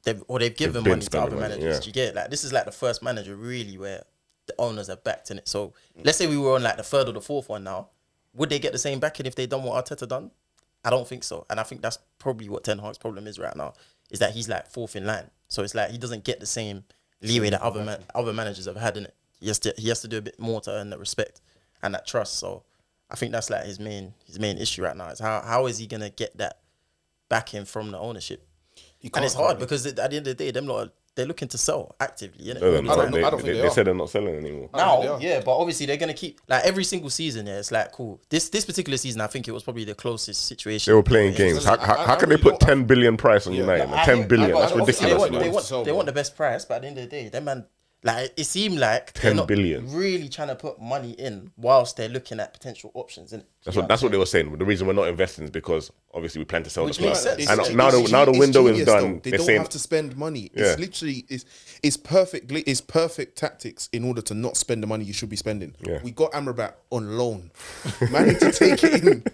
[SPEAKER 2] They've given money to other managers. Do you get it? Like this is like the first manager really where the owners are backed in it. So let's say we were on like the third or the fourth one now. Would they get the same backing if they done what Arteta done? I don't think so. And I think that's probably what Ten Hag's problem is right now, is that he's like fourth in line. So it's like he doesn't get the same leeway that other managers have had in it. He has to do a bit more to earn that respect and that trust. So I think that's like his main issue right now is how is he going to get that backing from the ownership? And it's hard because at the end of the day, they're looking to sell actively. You know?
[SPEAKER 3] I don't think
[SPEAKER 1] they said they're not selling anymore.
[SPEAKER 2] Now, but obviously they're going to keep, like every single season, it's like, cool. This particular season, I think it was probably the closest situation.
[SPEAKER 1] They were playing games. How can they put 10 billion price on United? 10 billion, that's ridiculous.
[SPEAKER 2] They want the best price, but at the end of the day, that man, like it seemed like
[SPEAKER 1] 10 billion
[SPEAKER 2] really trying to put money in whilst they're looking at potential options.
[SPEAKER 1] That's what they were saying. The reason we're not investing is because obviously we plan to sell the club.
[SPEAKER 2] And
[SPEAKER 1] now the window is done.
[SPEAKER 3] They don't have to spend money. It's literally it's perfect tactics in order to not spend the money you should be spending. We got Amrabat on loan. Managed to take it in.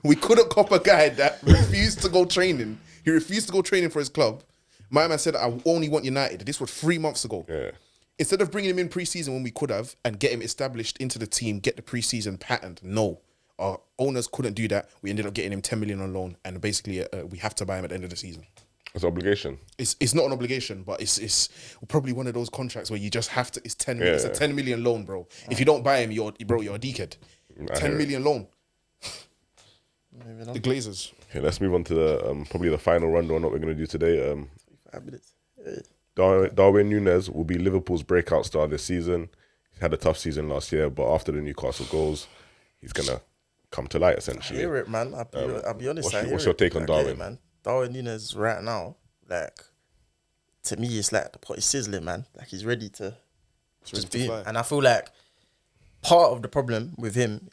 [SPEAKER 3] We couldn't cop a guy that refused to go training. He refused to go training for his club. My man said, I only want United. This was 3 months ago. Yeah. Instead of bringing him in pre-season when we could have and get him established into the team, get the pre-season patterned, no. Our owners couldn't do that. We ended up getting him 10 million on loan and basically we have to buy him at the end of the season.
[SPEAKER 1] It's an obligation.
[SPEAKER 3] It's not an obligation, but it's probably one of those contracts where you just have to, it's 10 million. It's a 10 million loan, bro. If you don't buy him, you're a dickhead. 10 million loan. The Glazers.
[SPEAKER 1] Okay, let's move on to the probably the final rundown on what we're going to do today.
[SPEAKER 2] 5 minutes.
[SPEAKER 1] Darwin Núñez will be Liverpool's breakout star this season. He had a tough season last year, but after the Newcastle goals, he's going to come to light, essentially.
[SPEAKER 2] I hear it, man. I'll be honest.
[SPEAKER 1] What's your take on Darwin?
[SPEAKER 2] Man. Darwin Núñez right now, like, to me, it's like the pot is sizzling, man. Like, he's ready to just be. And I feel like part of the problem with him,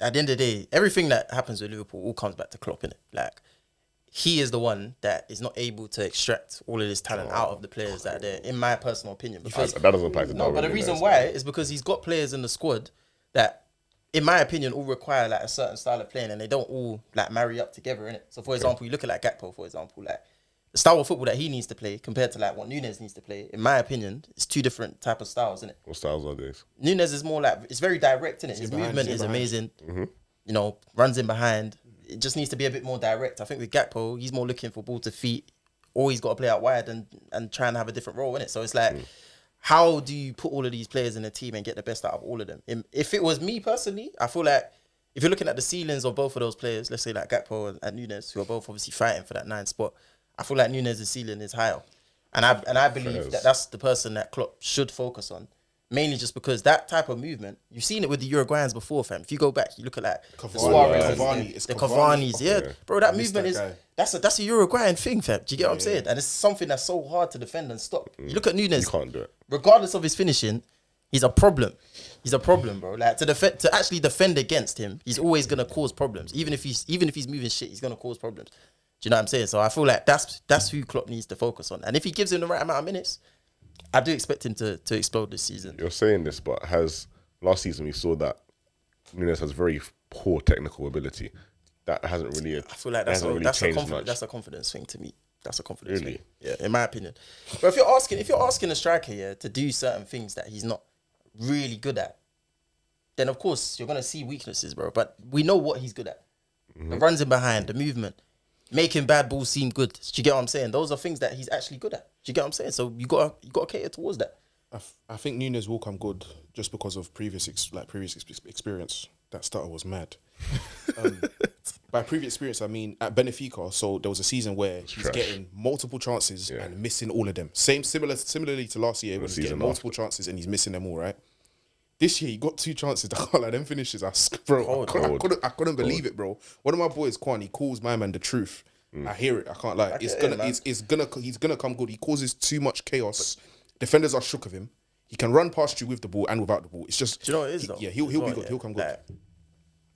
[SPEAKER 2] at the end of the day, everything that happens with Liverpool all comes back to Klopp, innit? Like, he is the one that is not able to extract all of this talent out of the players that are there, in my personal opinion. Because
[SPEAKER 1] that doesn't apply to Darwin.
[SPEAKER 2] No, but the reason why is because he's got players in the squad that, in my opinion, all require like a certain style of playing, and they don't all like marry up together, innit? So, for example, you look at like Gakpo, for example, like the style of football that he needs to play compared to like what Nunes needs to play, in my opinion, it's two different type of styles, isn't it?
[SPEAKER 1] What styles are these?
[SPEAKER 2] Nunes is more like, it's very direct, isn't it? His movement is amazing. You know, runs in behind. It just needs to be a bit more direct. I think with Gakpo, he's more looking for ball to feet, or he's got to play out wide and try and have a different role in it. So it's like, how do you put all of these players in a team and get the best out of all of them? If it was me personally, I feel like if you're looking at the ceilings of both of those players, let's say like Gakpo and Nunes, who are both obviously fighting for that 9th spot, I feel like Nunes' ceiling is higher. And I believe that that's the person that Klopp should focus on. Mainly just because that type of movement, you've seen it with the Uruguayans before, fam. If you go back, you look at like the Suarez, the Cavani's, bro, that movement is that's a Uruguayan thing, fam. Do you get what I'm saying? And it's something that's so hard to defend and stop. You look at Nunes,
[SPEAKER 1] You can't do it.
[SPEAKER 2] regardless of his finishing, he's a problem. He's a problem, bro. Like to actually defend against him, he's always gonna cause problems. Even if he's moving shit, he's gonna cause problems. Do you know what I'm saying? So I feel like that's who Klopp needs to focus on. And if he gives him the right amount of minutes, I do expect him to explode this season.
[SPEAKER 1] You're saying this, but last season we saw that Nunes has very poor technical ability. That hasn't really.
[SPEAKER 2] I feel like that's a confidence thing to me. That's a confidence thing. Yeah, in my opinion. But if you're asking a striker to do certain things that he's not really good at, then of course you're gonna see weaknesses, bro. But we know what he's good at. The runs in behind, the movement, making bad balls seem good. Do you get what I'm saying? Those are things that he's actually good at. Do you get what I'm saying? So you got to cater towards that.
[SPEAKER 3] I think Nunes will come good just because of previous experience. That starter was mad. By previous experience, I mean at Benfica. So there was a season where he's getting multiple chances and missing all of them. Similarly to last year when he's getting multiple chances and he's missing them all. Right. This year he got 2 chances. I can't like them finishes. I couldn't believe it, bro. One of my boys, Quan, he calls my man the truth. I hear it. I can't lie. He's gonna come good. He causes too much chaos. Defenders are shook of him. He can run past you with the ball and without the ball. It's just,
[SPEAKER 2] do you know what it is though?
[SPEAKER 3] Yeah, he'll be good. He'll come good.
[SPEAKER 2] Like,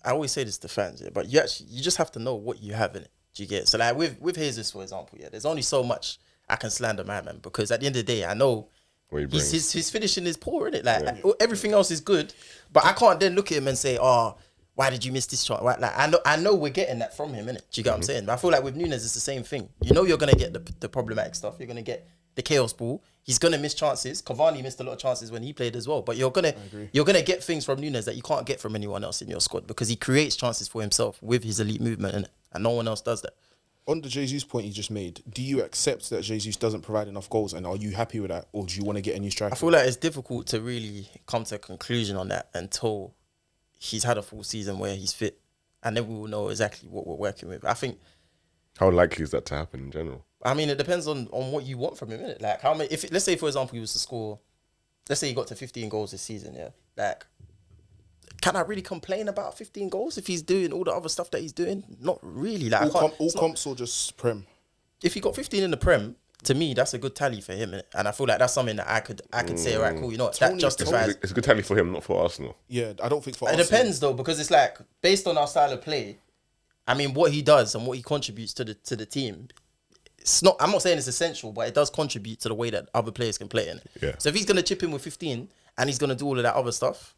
[SPEAKER 2] I always say this to fans, but you just have to know what you have in it. Do you get it? So like with Jesus, for example, there's only so much I can slander my man because at the end of the day, I know his finishing is poor, innit? Like everything else is good, but I can't then look at him and say, oh, why did you miss this shot? Like I know we're getting that from him, innit? Do you get what I'm saying? But I feel like with Nunes, it's the same thing. You know you're gonna get the problematic stuff. You're gonna get the chaos ball. He's gonna miss chances. Cavani missed a lot of chances when he played as well. But you're gonna get things from Nunes that you can't get from anyone else in your squad because he creates chances for himself with his elite movement, innit? And no one else does that.
[SPEAKER 3] On the Jesus point you just made, do you accept that Jesus doesn't provide enough goals, and are you happy with that, or do you want to get a new striker?
[SPEAKER 2] I feel like it's difficult to really come to a conclusion on that until he's had a full season where he's fit, and then we will know exactly what we're working with. I think.
[SPEAKER 1] How likely is that to happen in general?
[SPEAKER 2] I mean, it depends on what you want from him, innit? Like how many? Let's say, for example, he was to score. Let's say he got to 15 goals this season. Yeah, like. Can I really complain about 15 goals if he's doing all the other stuff that he's doing? Not really. Like
[SPEAKER 3] all comps or just Prem?
[SPEAKER 2] If he got 15 in the Prem, to me, that's a good tally for him. And I feel like that's something that I could say, all right, cool, you know what, that justifies.
[SPEAKER 1] It's a good tally for him, not for Arsenal.
[SPEAKER 3] Yeah, I don't think for
[SPEAKER 2] Arsenal. It depends though, because it's like, based on our style of play, I mean, what he does and what he contributes to the team, I'm not saying it's essential, but it does contribute to the way that other players can play in it.
[SPEAKER 1] Yeah.
[SPEAKER 2] So if he's going to chip in with 15 and he's going to do all of that other stuff,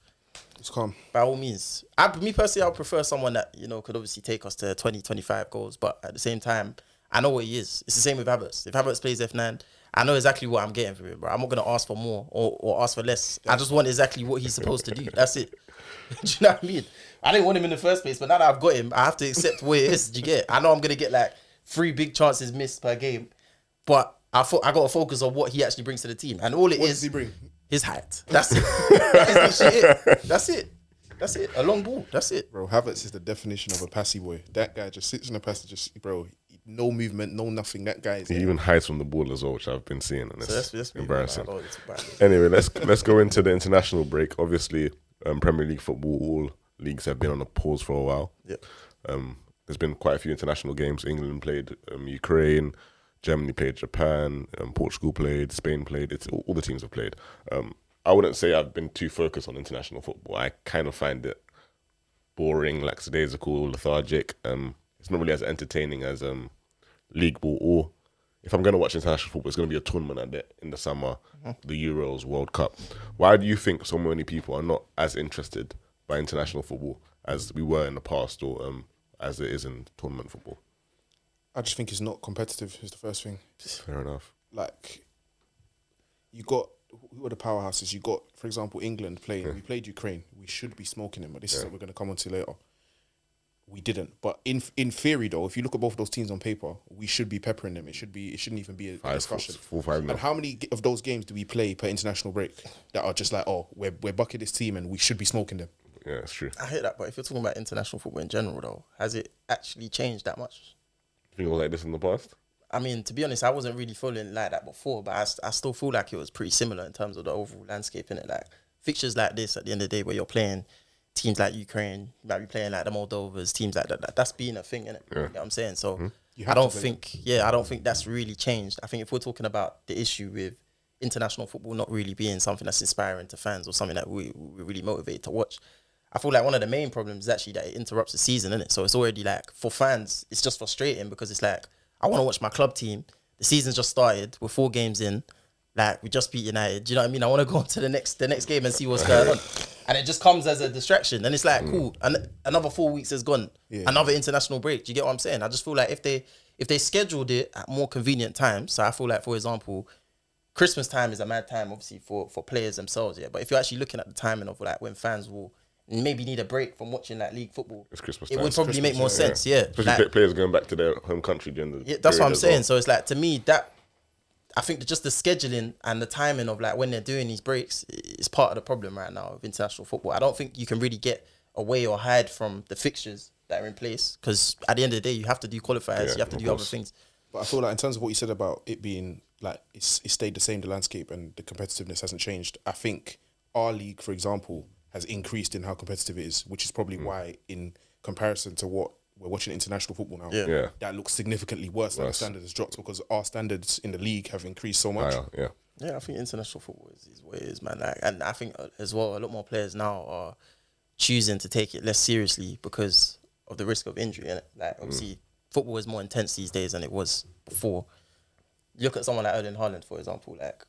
[SPEAKER 3] it's calm.
[SPEAKER 2] By all means. Me personally, I would prefer someone that, you know, could obviously take us to 20, 25 goals. But at the same time, I know what he is. It's the same with Havertz. If Havertz plays F9, I know exactly what I'm getting from him, bro. I'm not going to ask for more or ask for less. I just want exactly what he's supposed to do. That's it. Do you know what I mean? I didn't want him in the first place, but now that I've got him, I have to accept what it is. Do you get it? I know I'm going to get like 3 big chances missed per game. But I got to focus on what he actually brings to the team. And all what
[SPEAKER 3] does he bring?
[SPEAKER 2] His height. That's it. That's it. That's it. A long ball. That's it.
[SPEAKER 3] Bro, Havertz is the definition of a passy boy. That guy just sits in the passage, no movement, no nothing. That guy is.
[SPEAKER 1] He even hides from the ball as well, which I've been seeing, and it's embarrassing.
[SPEAKER 2] It's
[SPEAKER 1] anyway, let's go into the international break. Obviously, Premier League football, all leagues have been on a pause for a while.
[SPEAKER 2] Yep.
[SPEAKER 1] There's been quite a few international games. England played Ukraine. Germany played Japan, Portugal played, Spain played. It's all the teams have played. I wouldn't say I've been too focused on international football. I kind of find it boring, lackadaisical, lethargic. It's not really as entertaining as league ball. Or if I'm going to watch international football, it's going to be a tournament in the summer, the Euros, World Cup. Why do you think so many people are not as interested by international football as we were in the past, or as it is in tournament football?
[SPEAKER 3] I just think it's not competitive. Is the first thing.
[SPEAKER 1] Fair enough.
[SPEAKER 3] Like, you got who are the powerhouses? You got, for example, England playing. We played Ukraine. We should be smoking them, but this is what we're going to come on to later. We didn't, but in theory, though, if you look at both of those teams on paper, we should be peppering them. It shouldn't even be a discussion.
[SPEAKER 1] 4-5
[SPEAKER 3] and how many of those games do we play per international break that are just like, oh, we're bucking this team and we should be smoking them?
[SPEAKER 1] Yeah, that's true.
[SPEAKER 2] I hear that, but if you're talking about international football in general, though, has it actually changed that much?
[SPEAKER 1] You think it was like this in the past?
[SPEAKER 2] I mean, to be honest, I wasn't really following like that before, but I still feel like it was pretty similar in terms of the overall landscape, innit? Like, fixtures like this at the end of the day where you're playing teams like Ukraine, you might be playing like the Moldovas, teams like that. That's been a thing, innit? You know what I'm saying? So I don't think that's really changed. I think if we're talking about the issue with international football not really being something that's inspiring to fans or something that we're really motivated to watch, I feel like one of the main problems is actually that it interrupts the season, innit? So it's already like, for fans, it's just frustrating because it's like, I want to watch my club team. The season's just started. We're 4 games in. Like, we just beat United. Do you know what I mean? I want to go on to the next game and see what's going on. And it just comes as a distraction. And it's like, cool, another 4 weeks has gone. Yeah. Another international break. Do you get what I'm saying? I just feel like if they scheduled it at more convenient times, so I feel like, for example, Christmas time is a mad time, obviously, for players themselves, yeah. But if you're actually looking at the timing of like when fans will maybe need a break from watching like league football,
[SPEAKER 1] it's Christmas
[SPEAKER 2] it
[SPEAKER 1] time.
[SPEAKER 2] would probably make more sense, yeah.
[SPEAKER 1] Especially like, players going back to their home country during the
[SPEAKER 2] that's what I'm saying.
[SPEAKER 1] Well.
[SPEAKER 2] So it's like, to me, that I think just the scheduling and the timing of like when they're doing these breaks is part of the problem right now of international football. I don't think you can really get away or hide from the fixtures that are in place, because at the end of the day, you have to do qualifiers, you have to do other things.
[SPEAKER 3] But I feel like in terms of what you said about it being like it stayed the same, the landscape and the competitiveness hasn't changed. I think our league, for example, has increased in how competitive it is, which is probably why, in comparison to what we're watching international football now, that looks significantly worse than the standard has dropped, because our standards in the league have increased so much.
[SPEAKER 2] Yeah, I think international football is what it is, man. Like, and I think as well, a lot more players now are choosing to take it less seriously because of the risk of injury. And like, obviously, football is more intense these days than it was before. Look at someone like Haaland, for example. Like,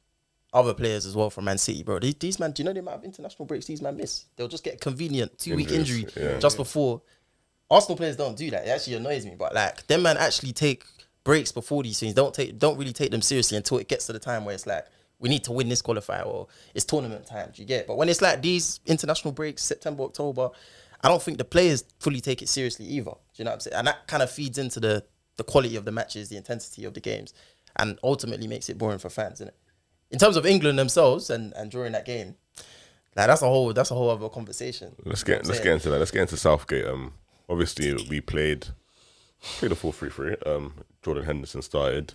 [SPEAKER 2] other players as well from Man City, bro. These man, do you know the amount of international breaks these man miss? They'll just get a convenient 2-week injury just before. Arsenal players don't do that. It actually annoys me. But like, them man actually take breaks before these things. Don't really take them seriously until it gets to the time where it's like, we need to win this qualifier or it's tournament time. Do you get it? But when it's like these international breaks, September, October, I don't think the players fully take it seriously either. Do you know what I'm saying? And that kind of feeds into the quality of the matches, the intensity of the games, and ultimately makes it boring for fans, innit? In terms of England themselves and during that game, like that's a whole other conversation.
[SPEAKER 1] Let's get into that. Let's get into Southgate. Obviously we played a 4-3-3. Jordan Henderson started.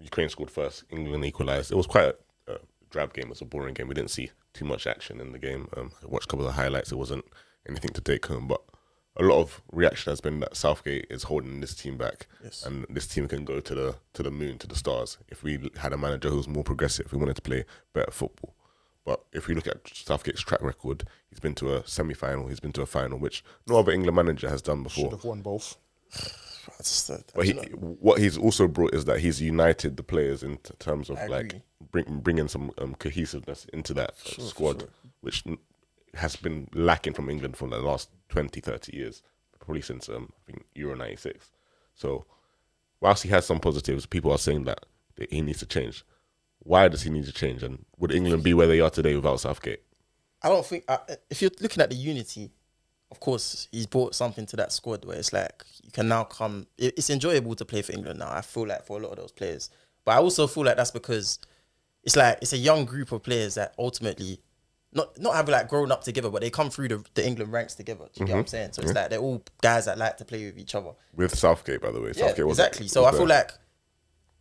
[SPEAKER 1] Ukraine scored first. England equalised. It was quite a drab game. It was a boring game. We didn't see too much action in the game. I watched a couple of the highlights. It wasn't anything to take home, but a lot of reaction has been that Southgate is holding this team back, and this team can go to the moon, to the stars, if we had a manager who was more progressive, who wanted to play better football. But if we look at Southgate's track record, he's been to a semi-final, he's been to a final, which no other England manager has done before.
[SPEAKER 3] Should have won both.
[SPEAKER 1] But what he's also brought is that he's united the players in terms of like bringing some cohesiveness into that squad, which has been lacking from England for the last 20, 30 years, probably since I think Euro 96. So whilst he has some positives, people are saying that he needs to change. Why does he need to change? And would England be where they are today without Southgate?
[SPEAKER 2] I don't think, if you're looking at the unity, of course, he's brought something to that squad where it's like, you can now come, it's enjoyable to play for England now, I feel like, for a lot of those players. But I also feel like that's because it's like, it's a young group of players that ultimately, not have like grown up together, but they come through the England ranks together. Do you get what I'm saying? So it's like they're all guys that like to play with each other.
[SPEAKER 1] With Southgate, by the way.
[SPEAKER 2] Yeah,
[SPEAKER 1] Southgate
[SPEAKER 2] exactly. So I feel like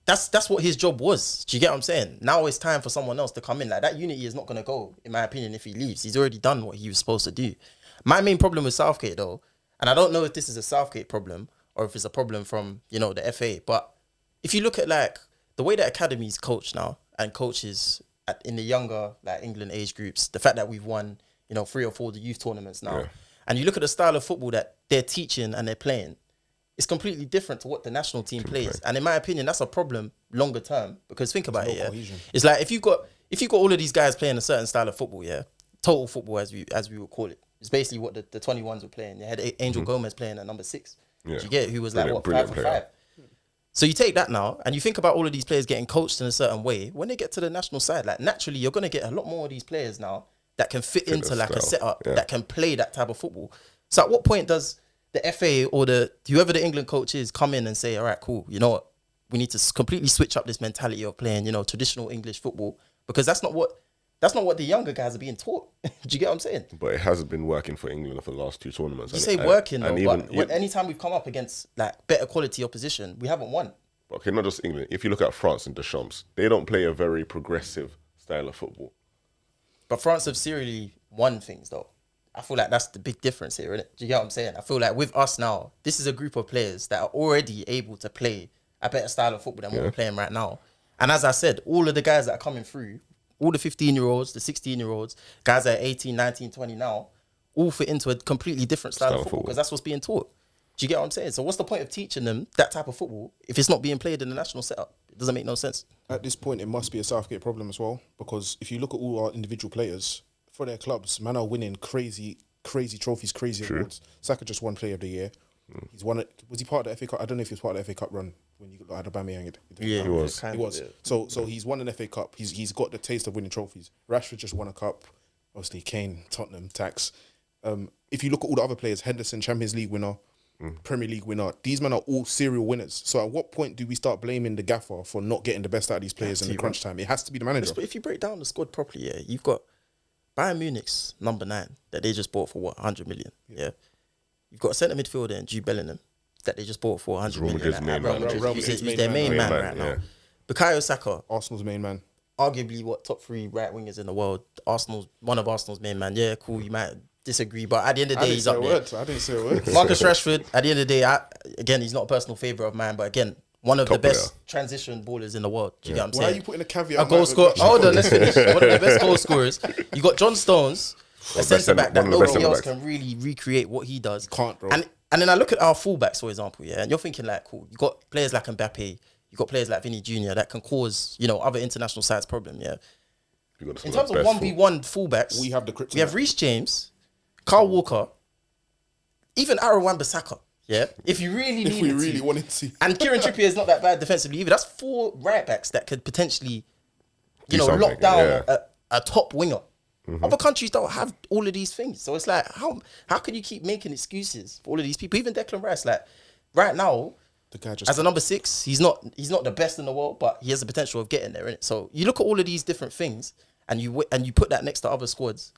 [SPEAKER 2] that's what his job was. Do you get what I'm saying? Now it's time for someone else to come in. Like, that unity is not going to go, in my opinion, if he leaves. He's already done what he was supposed to do. My main problem with Southgate, though, and I don't know if this is a Southgate problem or if it's a problem from, the FA, but if you look at like the way that academies coach now and coaches in the younger like England age groups, the fact that we've won 3 or 4 of the youth tournaments now, and you look at the style of football that they're teaching and they're playing, it's completely different to what the national team plays. And in my opinion, that's a problem longer term, because think about it, it's like if you got all of these guys playing a certain style of football, total football as we would call it, it's basically what the 21s were playing. They had Angel Gomez playing at number 6.
[SPEAKER 1] Yeah.
[SPEAKER 2] Do you get it? Who was like, what, 5
[SPEAKER 1] Brilliant
[SPEAKER 2] for
[SPEAKER 1] player.
[SPEAKER 2] 5? So you take that now, and you think about all of these players getting coached in a certain way. When they get to the national side, like naturally, you're going to get a lot more of these players now that can fit into like a setup, that can play that type of football. So at what point does the FA or whoever the England coach is come in and say, all right, cool, you know what? We need to completely switch up this mentality of playing, traditional English football, because that's not what the younger guys are being taught. Do you get what I'm saying?
[SPEAKER 1] But it hasn't been working for England for the last 2 tournaments.
[SPEAKER 2] You say working though, but anytime we've come up against like better quality opposition, we haven't won.
[SPEAKER 1] Okay, not just England. If you look at France and Deschamps, they don't play a very progressive style of football.
[SPEAKER 2] But France have serially won things though. I feel like that's the big difference here, innit? Do you get what I'm saying? I feel like with us now, this is a group of players that are already able to play a better style of football than what we're playing right now. And as I said, all of the guys that are coming through, all the 15-year-olds, the 16-year-olds, guys that are 18, 19, 20 now, all fit into a completely different style of football because that's what's being taught. Do you get what I'm saying? So what's the point of teaching them that type of football if it's not being played in the national setup? It doesn't make no sense.
[SPEAKER 3] At this point, it must be a Southgate problem as well, because if you look at all our individual players, for their clubs, man are winning crazy trophies, crazy awards. Saka just won Player of the Year. He's won it. Was he part of the FA Cup? I don't know if he was part of the FA Cup run when you got Aubameyang.
[SPEAKER 1] Yeah, he was.
[SPEAKER 3] He was. So he's won an FA Cup. He's got the taste of winning trophies. Rashford just won a cup. Obviously, Kane, Tottenham, tax. If you look at all the other players, Henderson, Champions League winner, Premier League winner. These men are all serial winners. So at what point do we start blaming the gaffer for not getting the best out of these players in the crunch time? It has to be the manager.
[SPEAKER 2] But if you break down the squad properly, you've got Bayern Munich's number 9 that they just bought for 100 million. Yeah. You've got a centre midfielder in Jude Bellingham that they just bought for 100 million. He's their main man right now. Bukayo Saka,
[SPEAKER 3] Arsenal's main man.
[SPEAKER 2] Arguably, top 3 right wingers in the world. One of Arsenal's main man. Yeah, cool. You might disagree, but at the end of the day, he's up there.
[SPEAKER 3] I didn't say a word.
[SPEAKER 2] Marcus Rashford, at the end of the day, again, he's not a personal favourite of mine, but again, one of the best transition ballers in the world. Do you get what I'm saying?
[SPEAKER 3] Why are you putting a caveat?
[SPEAKER 2] A goal scorer. Hold on, let's finish. One of the best goal scorers. You got John Stones, a centre back that nobody else can really recreate what he does.
[SPEAKER 3] Can't, bro.
[SPEAKER 2] And then I look at our fullbacks, for example, and you're thinking like, cool, you got players like Mbappe, you got players like Vinny Jr. that can cause, other international sides problem, In terms of 1v1 fullbacks,
[SPEAKER 3] we have the kryptonite.
[SPEAKER 2] We have Reece James, Kyle Walker, even Aaron Wan-Bissaka. Yeah, if you really needed
[SPEAKER 3] if we really wanted to.
[SPEAKER 2] And Kieran Trippier is not that bad defensively either. That's 4 right backs that could potentially, lock down a top winger. Other countries don't have all of these things, so it's like how can you keep making excuses for all of these people? Even Declan Rice, like right now,
[SPEAKER 3] the guy just
[SPEAKER 2] as a number 6, he's not the best in the world, but he has the potential of getting there. Innit? So you look at all of these different things, and you put that next to other squads.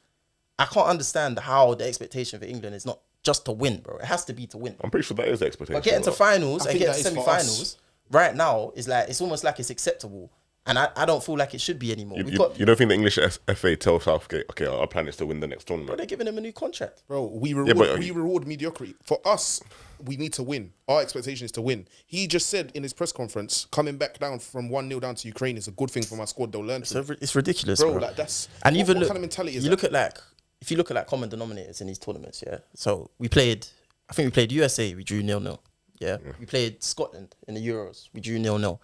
[SPEAKER 2] I can't understand how the expectation for England is not just to win, bro. It has to be to win.
[SPEAKER 1] I'm pretty sure that is the expectation.
[SPEAKER 2] But getting to finals and getting to semi-finals right now is like, it's almost like it's acceptable. And I don't feel like it should be anymore.
[SPEAKER 1] You don't think the English FA tell Southgate, okay, our plan is to win the next tournament?
[SPEAKER 2] But they're giving him a new contract.
[SPEAKER 3] Bro, we reward mediocrity. For us, we need to win. Our expectation is to win. He just said in his press conference, coming back down from 1-0 down to Ukraine is a good thing for my squad. They'll learn.
[SPEAKER 2] It's ridiculous, bro.
[SPEAKER 3] Like that's...
[SPEAKER 2] And even
[SPEAKER 3] what kind of mentality is that?
[SPEAKER 2] If you look at common denominators in these tournaments, So I think we played USA, we drew 0-0. Yeah. We played Scotland in the Euros, we drew 0-0.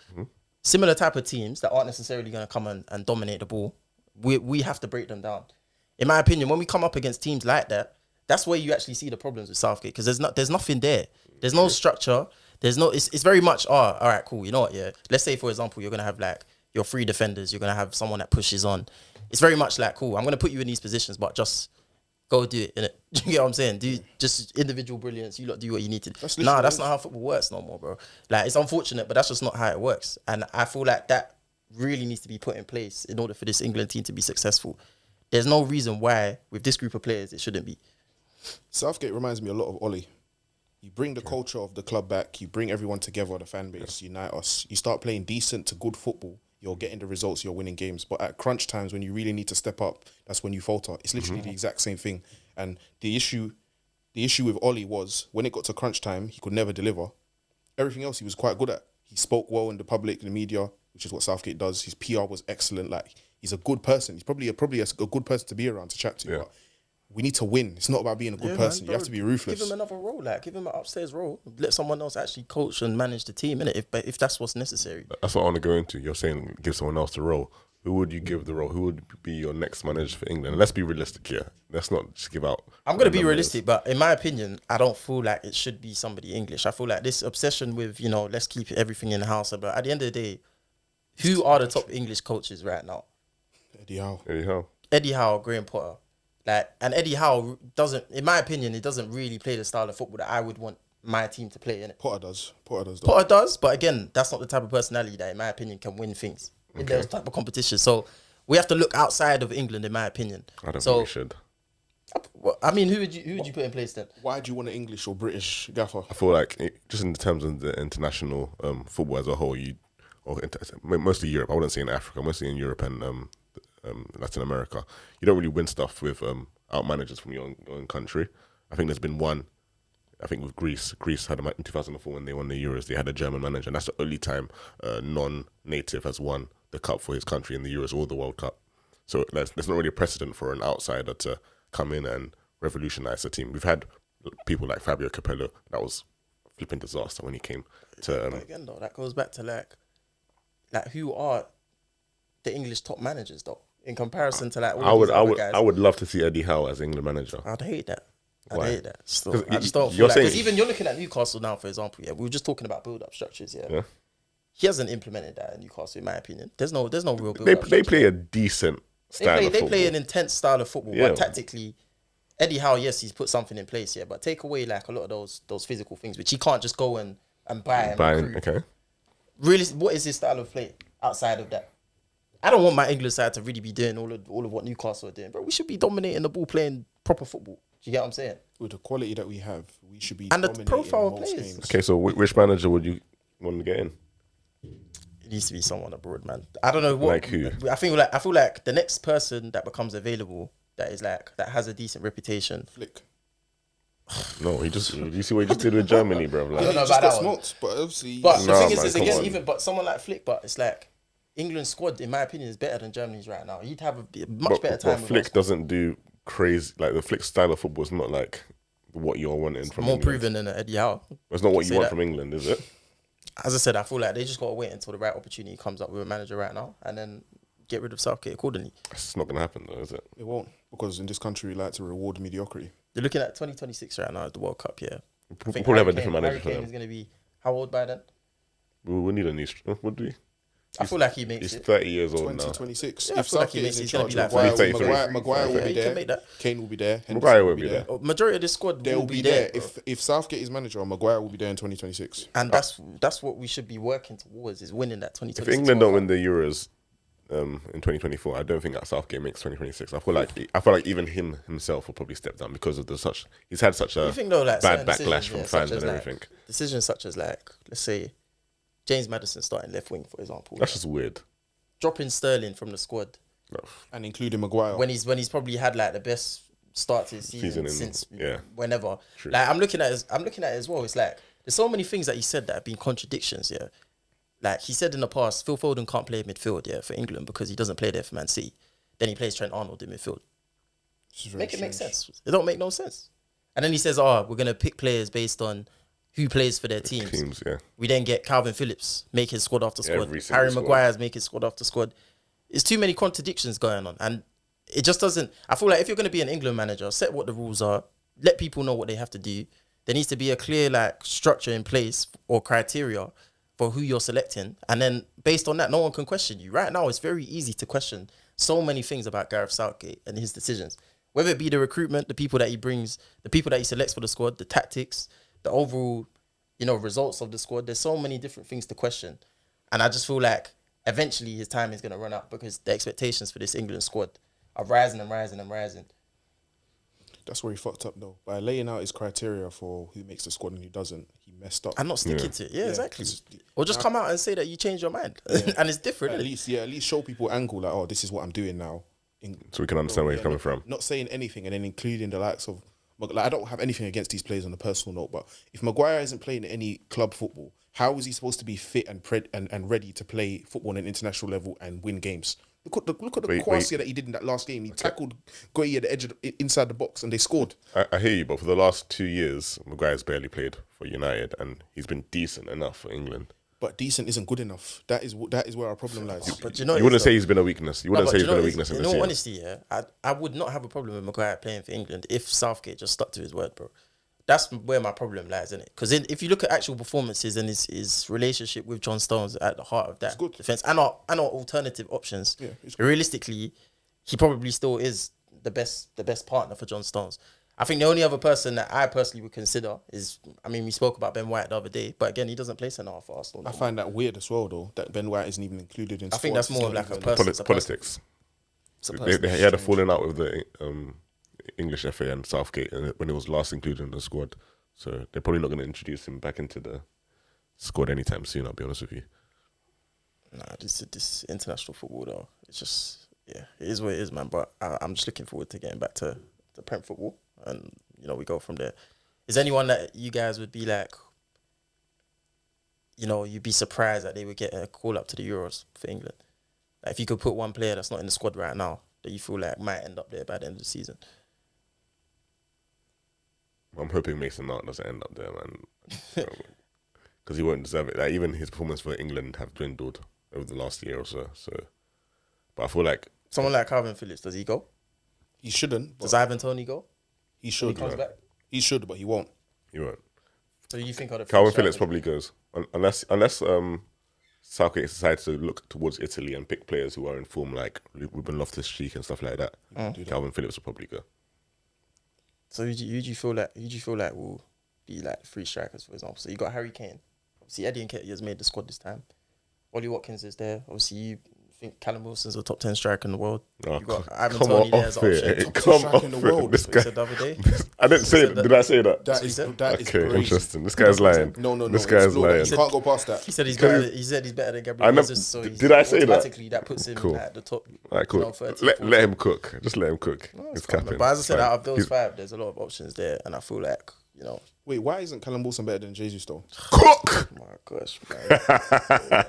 [SPEAKER 2] Similar type of teams that aren't necessarily going to come and dominate the ball, we have to break them down. In my opinion, when we come up against teams like that, that's where you actually see the problems with Southgate, because there's nothing there. There's no structure. It's very much, all right, cool. You know what? Yeah. Let's say, for example, you're going to have like your 3 defenders. You're going to have someone that pushes on. It's very much like, cool, I'm going to put you in these positions, but just go do it, innit? Do you get what I'm saying? Do just individual brilliance. You lot do what you need to do. That's not how football works no more, bro. Like, it's unfortunate, but that's just not how it works. And I feel like that really needs to be put in place in order for this England team to be successful. There's no reason why, with this group of players, it shouldn't be.
[SPEAKER 3] Southgate reminds me a lot of Ollie. You bring the culture of the club back. You bring everyone together, the fan base, unite us. You start playing decent to good football. You're getting the results, you're winning games. But at crunch times, when you really need to step up, that's when you falter. It's literally the exact same thing. And the issue with Ollie was, when it got to crunch time, he could never deliver. Everything else he was quite good at. He spoke well in the public, in the media, which is what Southgate does. His PR was excellent. Like, he's a good person. He's probably a good person to be around, to chat to. Yeah. But we need to win. It's not about being a good person. You have to be ruthless.
[SPEAKER 2] Give him another role, give him an upstairs role. Let someone else actually coach and manage the team, innit? If that's what's necessary.
[SPEAKER 1] That's what I want to go into. You're saying give someone else the role. who would you give the role? Who would be your next manager for England? Let's be realistic here. Let's not just give out.
[SPEAKER 2] I'm going to be realistic, but in my opinion, I don't feel like it should be somebody English. I feel like this obsession with, let's keep everything in the house. But at the end of the day, who are the top English coaches right now? Eddie Howe, Graham Potter. And Eddie Howe doesn't, in my opinion, he doesn't really play the style of football that I would want my team to play in it.
[SPEAKER 3] Potter does,
[SPEAKER 2] but again, that's not the type of personality that, in my opinion, can win things in those type of competitions. So we have to look outside of England, in my opinion.
[SPEAKER 1] I don't think we should.
[SPEAKER 2] I mean, who would you put in place then?
[SPEAKER 3] Why do you want an English or British gaffer?
[SPEAKER 1] I feel like just in terms of the international football as a whole, mostly Europe. I wouldn't say in Africa, mostly in Europe and Latin America. You don't really win stuff with out managers from your own country. I think there's been one. I think with Greece. Greece had in 2004 when they won the Euros. They had a German manager, and that's the only time a non-native has won the cup for his country in the Euros or the World Cup. So there's not really a precedent for an outsider to come in and revolutionise the team. We've had people like Fabio Capello. That was a flipping disaster when he came to.
[SPEAKER 2] But again, though, that goes back to like who are the English top managers though, in comparison to all these other guys.
[SPEAKER 1] I would love to see Eddie Howe as England manager.
[SPEAKER 2] I'd hate that.
[SPEAKER 1] Why?
[SPEAKER 2] I hate that. Still, I just don't feel like, because even you're looking at Newcastle now, for example. Yeah, we were just talking about build-up structures. Yeah, he hasn't implemented that in Newcastle, in my opinion. There's no real build-up.
[SPEAKER 1] They play a decent style of football.
[SPEAKER 2] They play an intense style of football, but tactically, Eddie Howe, yes, he's put something in place, but take away like a lot of those physical things, which he can't just go and buy.
[SPEAKER 1] Okay.
[SPEAKER 2] Really, what is his style of play outside of that? I don't want my England side to really be doing all of what Newcastle are doing, bro. We should be dominating the ball, playing proper football. Do you get what I'm saying?
[SPEAKER 3] With the quality that we have, we should be
[SPEAKER 2] and the
[SPEAKER 3] dominating
[SPEAKER 2] profile of
[SPEAKER 3] most
[SPEAKER 2] players.
[SPEAKER 3] games.
[SPEAKER 1] Okay, so which manager would you want to get in?
[SPEAKER 2] It needs to be someone abroad, man. I don't know what.
[SPEAKER 1] Like who?
[SPEAKER 2] I feel like the next person that becomes available that has a decent reputation.
[SPEAKER 3] Flick.
[SPEAKER 1] No, you see what he just did with Germany, bro. Like,
[SPEAKER 2] I don't know
[SPEAKER 3] just
[SPEAKER 2] about
[SPEAKER 3] got
[SPEAKER 2] that one.
[SPEAKER 3] smoked, but obviously.
[SPEAKER 2] But the thing
[SPEAKER 1] man,
[SPEAKER 2] is
[SPEAKER 1] come
[SPEAKER 2] again,
[SPEAKER 1] on.
[SPEAKER 2] even someone like Flick, but it's like England's squad, in my opinion, is better than Germany's right now. He'd have a much better time.
[SPEAKER 1] But Flick doesn't do crazy, like the Flick style of football is not like what you're wanting from
[SPEAKER 2] more
[SPEAKER 1] England.
[SPEAKER 2] proven than Eddie Howe.
[SPEAKER 1] It's not what you want
[SPEAKER 2] that.
[SPEAKER 1] from England, is it?
[SPEAKER 2] As I said, I feel like they just got to wait until the right opportunity comes up with a manager right now and then get rid of Southgate accordingly.
[SPEAKER 1] It's not going to happen though, is it?
[SPEAKER 3] It won't, because in this country we like to reward mediocrity.
[SPEAKER 2] You're looking at 2026 right now at the World Cup, yeah.
[SPEAKER 1] We'll probably have a different manager for
[SPEAKER 2] Harry Kane
[SPEAKER 1] them.
[SPEAKER 2] is going to be how old by then?
[SPEAKER 1] We'll need a new... What do we?
[SPEAKER 2] I feel like he makes
[SPEAKER 1] He's
[SPEAKER 2] it.
[SPEAKER 1] 30 years old now.
[SPEAKER 3] 2026.
[SPEAKER 2] Yeah, I
[SPEAKER 3] if
[SPEAKER 2] feel like he
[SPEAKER 3] Southgate
[SPEAKER 2] makes
[SPEAKER 3] is
[SPEAKER 2] it.
[SPEAKER 3] in
[SPEAKER 2] He's gonna
[SPEAKER 3] charge,
[SPEAKER 2] be like
[SPEAKER 3] Maguire will be
[SPEAKER 2] he can
[SPEAKER 3] there.
[SPEAKER 2] make that.
[SPEAKER 3] Kane will be there. Henderson
[SPEAKER 1] Maguire will be there.
[SPEAKER 2] Majority of the squad
[SPEAKER 3] They'll
[SPEAKER 2] will
[SPEAKER 3] be there.
[SPEAKER 2] bro.
[SPEAKER 3] If Southgate is manager, Maguire will be there in 2026.
[SPEAKER 2] And that's what we should be working towards, is winning that 2026.
[SPEAKER 1] If England don't win the Euros in 2024, I don't think that Southgate makes 2026. I feel like even himself will probably step down because of he's had such a
[SPEAKER 2] you think though, like,
[SPEAKER 1] bad
[SPEAKER 2] certain
[SPEAKER 1] backlash
[SPEAKER 2] decisions,
[SPEAKER 1] from
[SPEAKER 2] yeah,
[SPEAKER 1] fans
[SPEAKER 2] such as,
[SPEAKER 1] and
[SPEAKER 2] like,
[SPEAKER 1] everything.
[SPEAKER 2] Decisions such as, like, let's say James Maddison starting left wing, for example.
[SPEAKER 1] That's just weird.
[SPEAKER 2] Dropping Sterling from the squad
[SPEAKER 3] And including Maguire.
[SPEAKER 2] when he's probably had like the best start to his season since whenever.
[SPEAKER 1] True.
[SPEAKER 2] Like I'm looking at it as well. It's like there's so many things that he said that have been contradictions. Yeah, like he said in the past, Phil Foden can't play midfield for England because he doesn't play there for Man City. Then he plays Trent Arnold in midfield. Make it make sense. It don't make no sense. And then he says, we're gonna pick players based on who plays for their teams. We then get Calvin Phillips making squad after squad.
[SPEAKER 1] Every single
[SPEAKER 2] Harry
[SPEAKER 1] squad.
[SPEAKER 2] Maguire's making squad after squad. It's too many contradictions going on. And it just doesn't... I feel like if you're going to be an England manager, set what the rules are. Let people know what they have to do. There needs to be a clear structure in place or criteria for who you're selecting. And then based on that, no one can question you. Right now, it's very easy to question so many things about Gareth Southgate and his decisions. Whether it be the recruitment, the people that he brings, the people that he selects for the squad, the tactics, the overall, results of the squad. There's so many different things to question. And I just feel like eventually his time is going to run out because the expectations for this England squad are rising and rising and rising.
[SPEAKER 3] That's where he fucked up though. By laying out his criteria for who makes the squad and who doesn't, he messed up.
[SPEAKER 2] And not sticking to it. Yeah, exactly.
[SPEAKER 3] 'cause
[SPEAKER 2] Or just come out and say that you changed your mind. And it's different.
[SPEAKER 3] At
[SPEAKER 2] Isn't it?
[SPEAKER 3] least show people angle like, this is what I'm doing now.
[SPEAKER 1] So we can understand where he's coming from.
[SPEAKER 3] Not saying anything and then including the likes of... I don't have anything against these players on a personal note, but if Maguire isn't playing any club football, how is he supposed to be fit and ready to play football on an international level and win games? Look at the Kwasi that he did in that last game. He tackled Goyi at the edge inside the box and they scored.
[SPEAKER 1] I hear you, but for the last 2 years, Maguire's barely played for United and he's been decent enough for England.
[SPEAKER 3] But decent isn't good enough. That is where our problem lies.
[SPEAKER 2] But you know,
[SPEAKER 1] You wouldn't say he's been a weakness. You wouldn't say he's been a weakness in
[SPEAKER 2] in
[SPEAKER 1] the
[SPEAKER 2] all
[SPEAKER 1] team.
[SPEAKER 2] honesty, yeah, I would not have a problem with Maguire playing for England if Southgate just stuck to his word, bro. That's where my problem lies, isn't it? Because if you look at actual performances and his relationship with John Stones at the heart of that defense and our alternative options, realistically, he probably still is the best partner for John Stones. I think the only other person that I personally would consider is, I mean, we spoke about Ben White the other day, but again, he doesn't play centre half for Arsenal.
[SPEAKER 3] I find that weird as well, though, that Ben White isn't even included in.
[SPEAKER 2] I think that's more of like a person.
[SPEAKER 1] Politics. They had a falling out with the English FA and Southgate when he was last included in the squad. So they're probably not going to introduce him back into the squad anytime soon, I'll be honest with you.
[SPEAKER 2] Nah, this international football, though, it's just, yeah, it is what it is, man. But I'm just looking forward to getting back to the Prem football. And, you know, we go from there. Is anyone that you guys would be like, you know, you'd be surprised that they would get a call up to the Euros for England? Like if you could put one player that's not in the squad right now that you feel like might end up there by the end of the season.
[SPEAKER 1] I'm hoping Mason Mount doesn't end up there, man. Because he won't deserve it. Like, even his performance for England have dwindled over the last year or so. But I feel like...
[SPEAKER 2] Someone like Calvin Phillips, does he go?
[SPEAKER 3] He shouldn't.
[SPEAKER 2] Does Ivan Toney go?
[SPEAKER 3] He should.
[SPEAKER 2] He comes back?
[SPEAKER 3] He should, but he won't.
[SPEAKER 1] He won't.
[SPEAKER 2] So you think of the
[SPEAKER 1] Calvin Phillips probably goes. Unless Southgate decides to look towards Italy and pick players who are in form like Ruben Loftus-Cheek and stuff like that. Calvin Phillips will probably go.
[SPEAKER 2] So who do you feel like will be like three strikers, for example? So you got Harry Kane. Obviously Eddie Nketiah has made the squad this time. Ollie Watkins is there. Obviously you think Callum Wilson's a top 10 striker in the world.
[SPEAKER 1] Oh,
[SPEAKER 2] you got Ivan Toney there as an option.
[SPEAKER 3] Come off in the world.
[SPEAKER 1] This guy,
[SPEAKER 2] said the other day.
[SPEAKER 1] I didn't say it. Did I say that?
[SPEAKER 3] That is
[SPEAKER 1] Okay,
[SPEAKER 3] crazy.
[SPEAKER 1] interesting. This guy's lying.
[SPEAKER 3] No.
[SPEAKER 1] This guy's lying.
[SPEAKER 3] You can't go past that.
[SPEAKER 2] He said he's better. He said he's better than Gabriel Jesus. So
[SPEAKER 1] did I say that?
[SPEAKER 2] Automatically, that puts him at the top.
[SPEAKER 1] All right, cool.
[SPEAKER 2] 13,
[SPEAKER 1] let him cook. Just let him cook. He's capping.
[SPEAKER 2] But as I said,
[SPEAKER 1] Fine.
[SPEAKER 2] out of those five, there's a lot of options there, and I feel like, you know.
[SPEAKER 3] Wait, why isn't Callum Wilson better than Jesus though?
[SPEAKER 1] Cook.
[SPEAKER 2] Oh my gosh, man.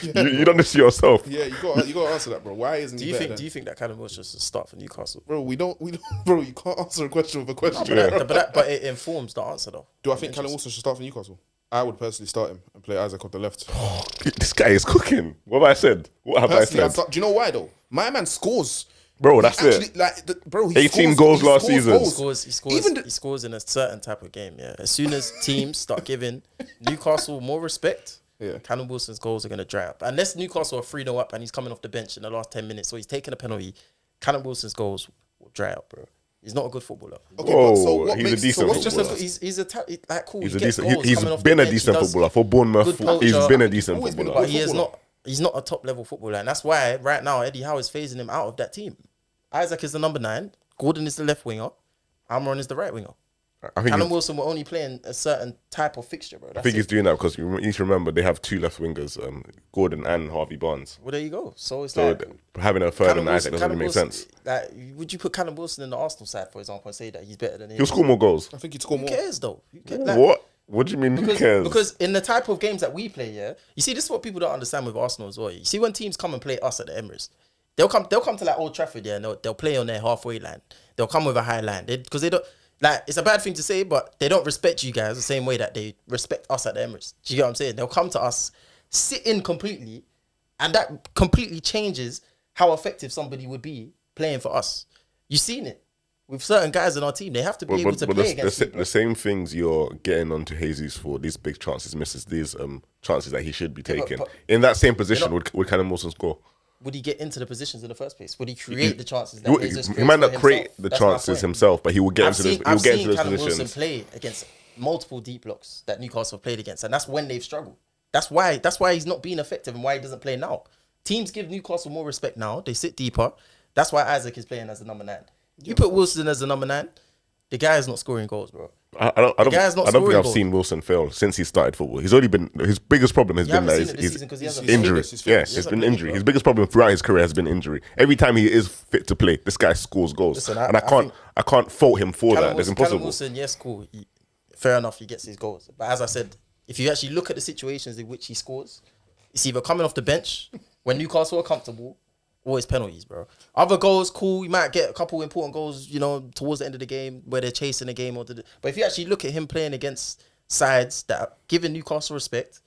[SPEAKER 1] You done this to yourself.
[SPEAKER 3] Yeah, you got to answer that, bro. Why isn't he better?
[SPEAKER 2] Do you think that Callum Wilson should start for Newcastle?
[SPEAKER 3] Bro, we don't. Bro, you can't answer a question with a question.
[SPEAKER 2] But it informs the answer though.
[SPEAKER 3] Do I think Callum Wilson should start for Newcastle? I would personally start him and play Isaac on the left.
[SPEAKER 1] This guy is cooking. What have I said? What have I said?
[SPEAKER 3] Do you know why though? My man scores.
[SPEAKER 1] Bro, that's it.
[SPEAKER 3] Bro, he
[SPEAKER 1] 18
[SPEAKER 3] scores,
[SPEAKER 1] goals
[SPEAKER 3] he
[SPEAKER 1] last
[SPEAKER 3] scores
[SPEAKER 1] season.
[SPEAKER 3] goals.
[SPEAKER 2] He scores in a certain type of game, yeah. As soon as teams start giving Newcastle more respect, Callum Wilson's goals are going to dry up. Unless Newcastle are 3-0 up and he's coming off the bench in the last 10 minutes, so he's taking a penalty, Callum Wilson's goals will dry up, bro. He's not a good footballer.
[SPEAKER 3] Okay, but so what
[SPEAKER 1] he's a decent footballer. He's been a decent footballer for Bournemouth. He's been a decent footballer.
[SPEAKER 2] But he's not a top level footballer, and that's why right now Eddie Howe is phasing him out of that team. Isaac is the number 9. Gordon is the left winger. Almiron is the right winger. Callum Wilson will only play in a certain type of fixture, bro.
[SPEAKER 1] I think he's doing that because you need to remember they have 2 left wingers, Gordon and Harvey Barnes.
[SPEAKER 2] Well, there you go. So
[SPEAKER 1] having a third and Isaac doesn't really make sense.
[SPEAKER 2] Like, would you put Callum Wilson in the Arsenal side, for example, and say that he's better than him?
[SPEAKER 1] He'll score more goals.
[SPEAKER 3] I think he'd score more.
[SPEAKER 2] Who cares, though?
[SPEAKER 1] What? What do you mean, who cares?
[SPEAKER 2] Because in the type of games that we play, you see, this is what people don't understand with Arsenal as well. You see, when teams come and play us at the Emirates, they'll come to like Old Trafford, and they'll play on their halfway line. They'll come with a high line because they don't. Like, it's a bad thing to say, but they don't respect you guys the same way that they respect us at the Emirates. Do you get what I'm saying? They'll come to us, sit in completely, and that completely changes how effective somebody would be playing for us. You've seen it with certain guys in our team. They have to be able to play against you,
[SPEAKER 1] the same things you're getting onto Jesus for, these big chances, misses these chances that he should be taking. But in that same position, would Callum Wilson score?
[SPEAKER 2] Would he get into the positions in the first place? Would he create the chances?
[SPEAKER 1] He might not create the chances himself, but he will get into those positions.
[SPEAKER 2] I've seen Callum Wilson play against multiple deep blocks that Newcastle have played against, and that's when they've struggled. That's why he's not being effective and why he doesn't play now. Teams give Newcastle more respect now. They sit deeper. That's why Isaac is playing as the number 9. You put Wilson as the number 9, the guy is not scoring goals, bro.
[SPEAKER 1] I don't think I've seen Wilson fail since he started football. He's only been his biggest problem has been that his injury. It's been injury. His biggest problem throughout his career has been injury. Every time he is fit to play, this guy scores goals, and I can't fault him for that. It's impossible.
[SPEAKER 2] Callum Wilson, yes, cool. Fair enough, he gets his goals. But as I said, if you actually look at the situations in which he scores, it's either coming off the bench when Newcastle are comfortable. Always penalties, bro. Other goals, cool. You might get a couple important goals, towards the end of the game where they're chasing the game. But if you actually look at him playing against sides that are giving Newcastle respect,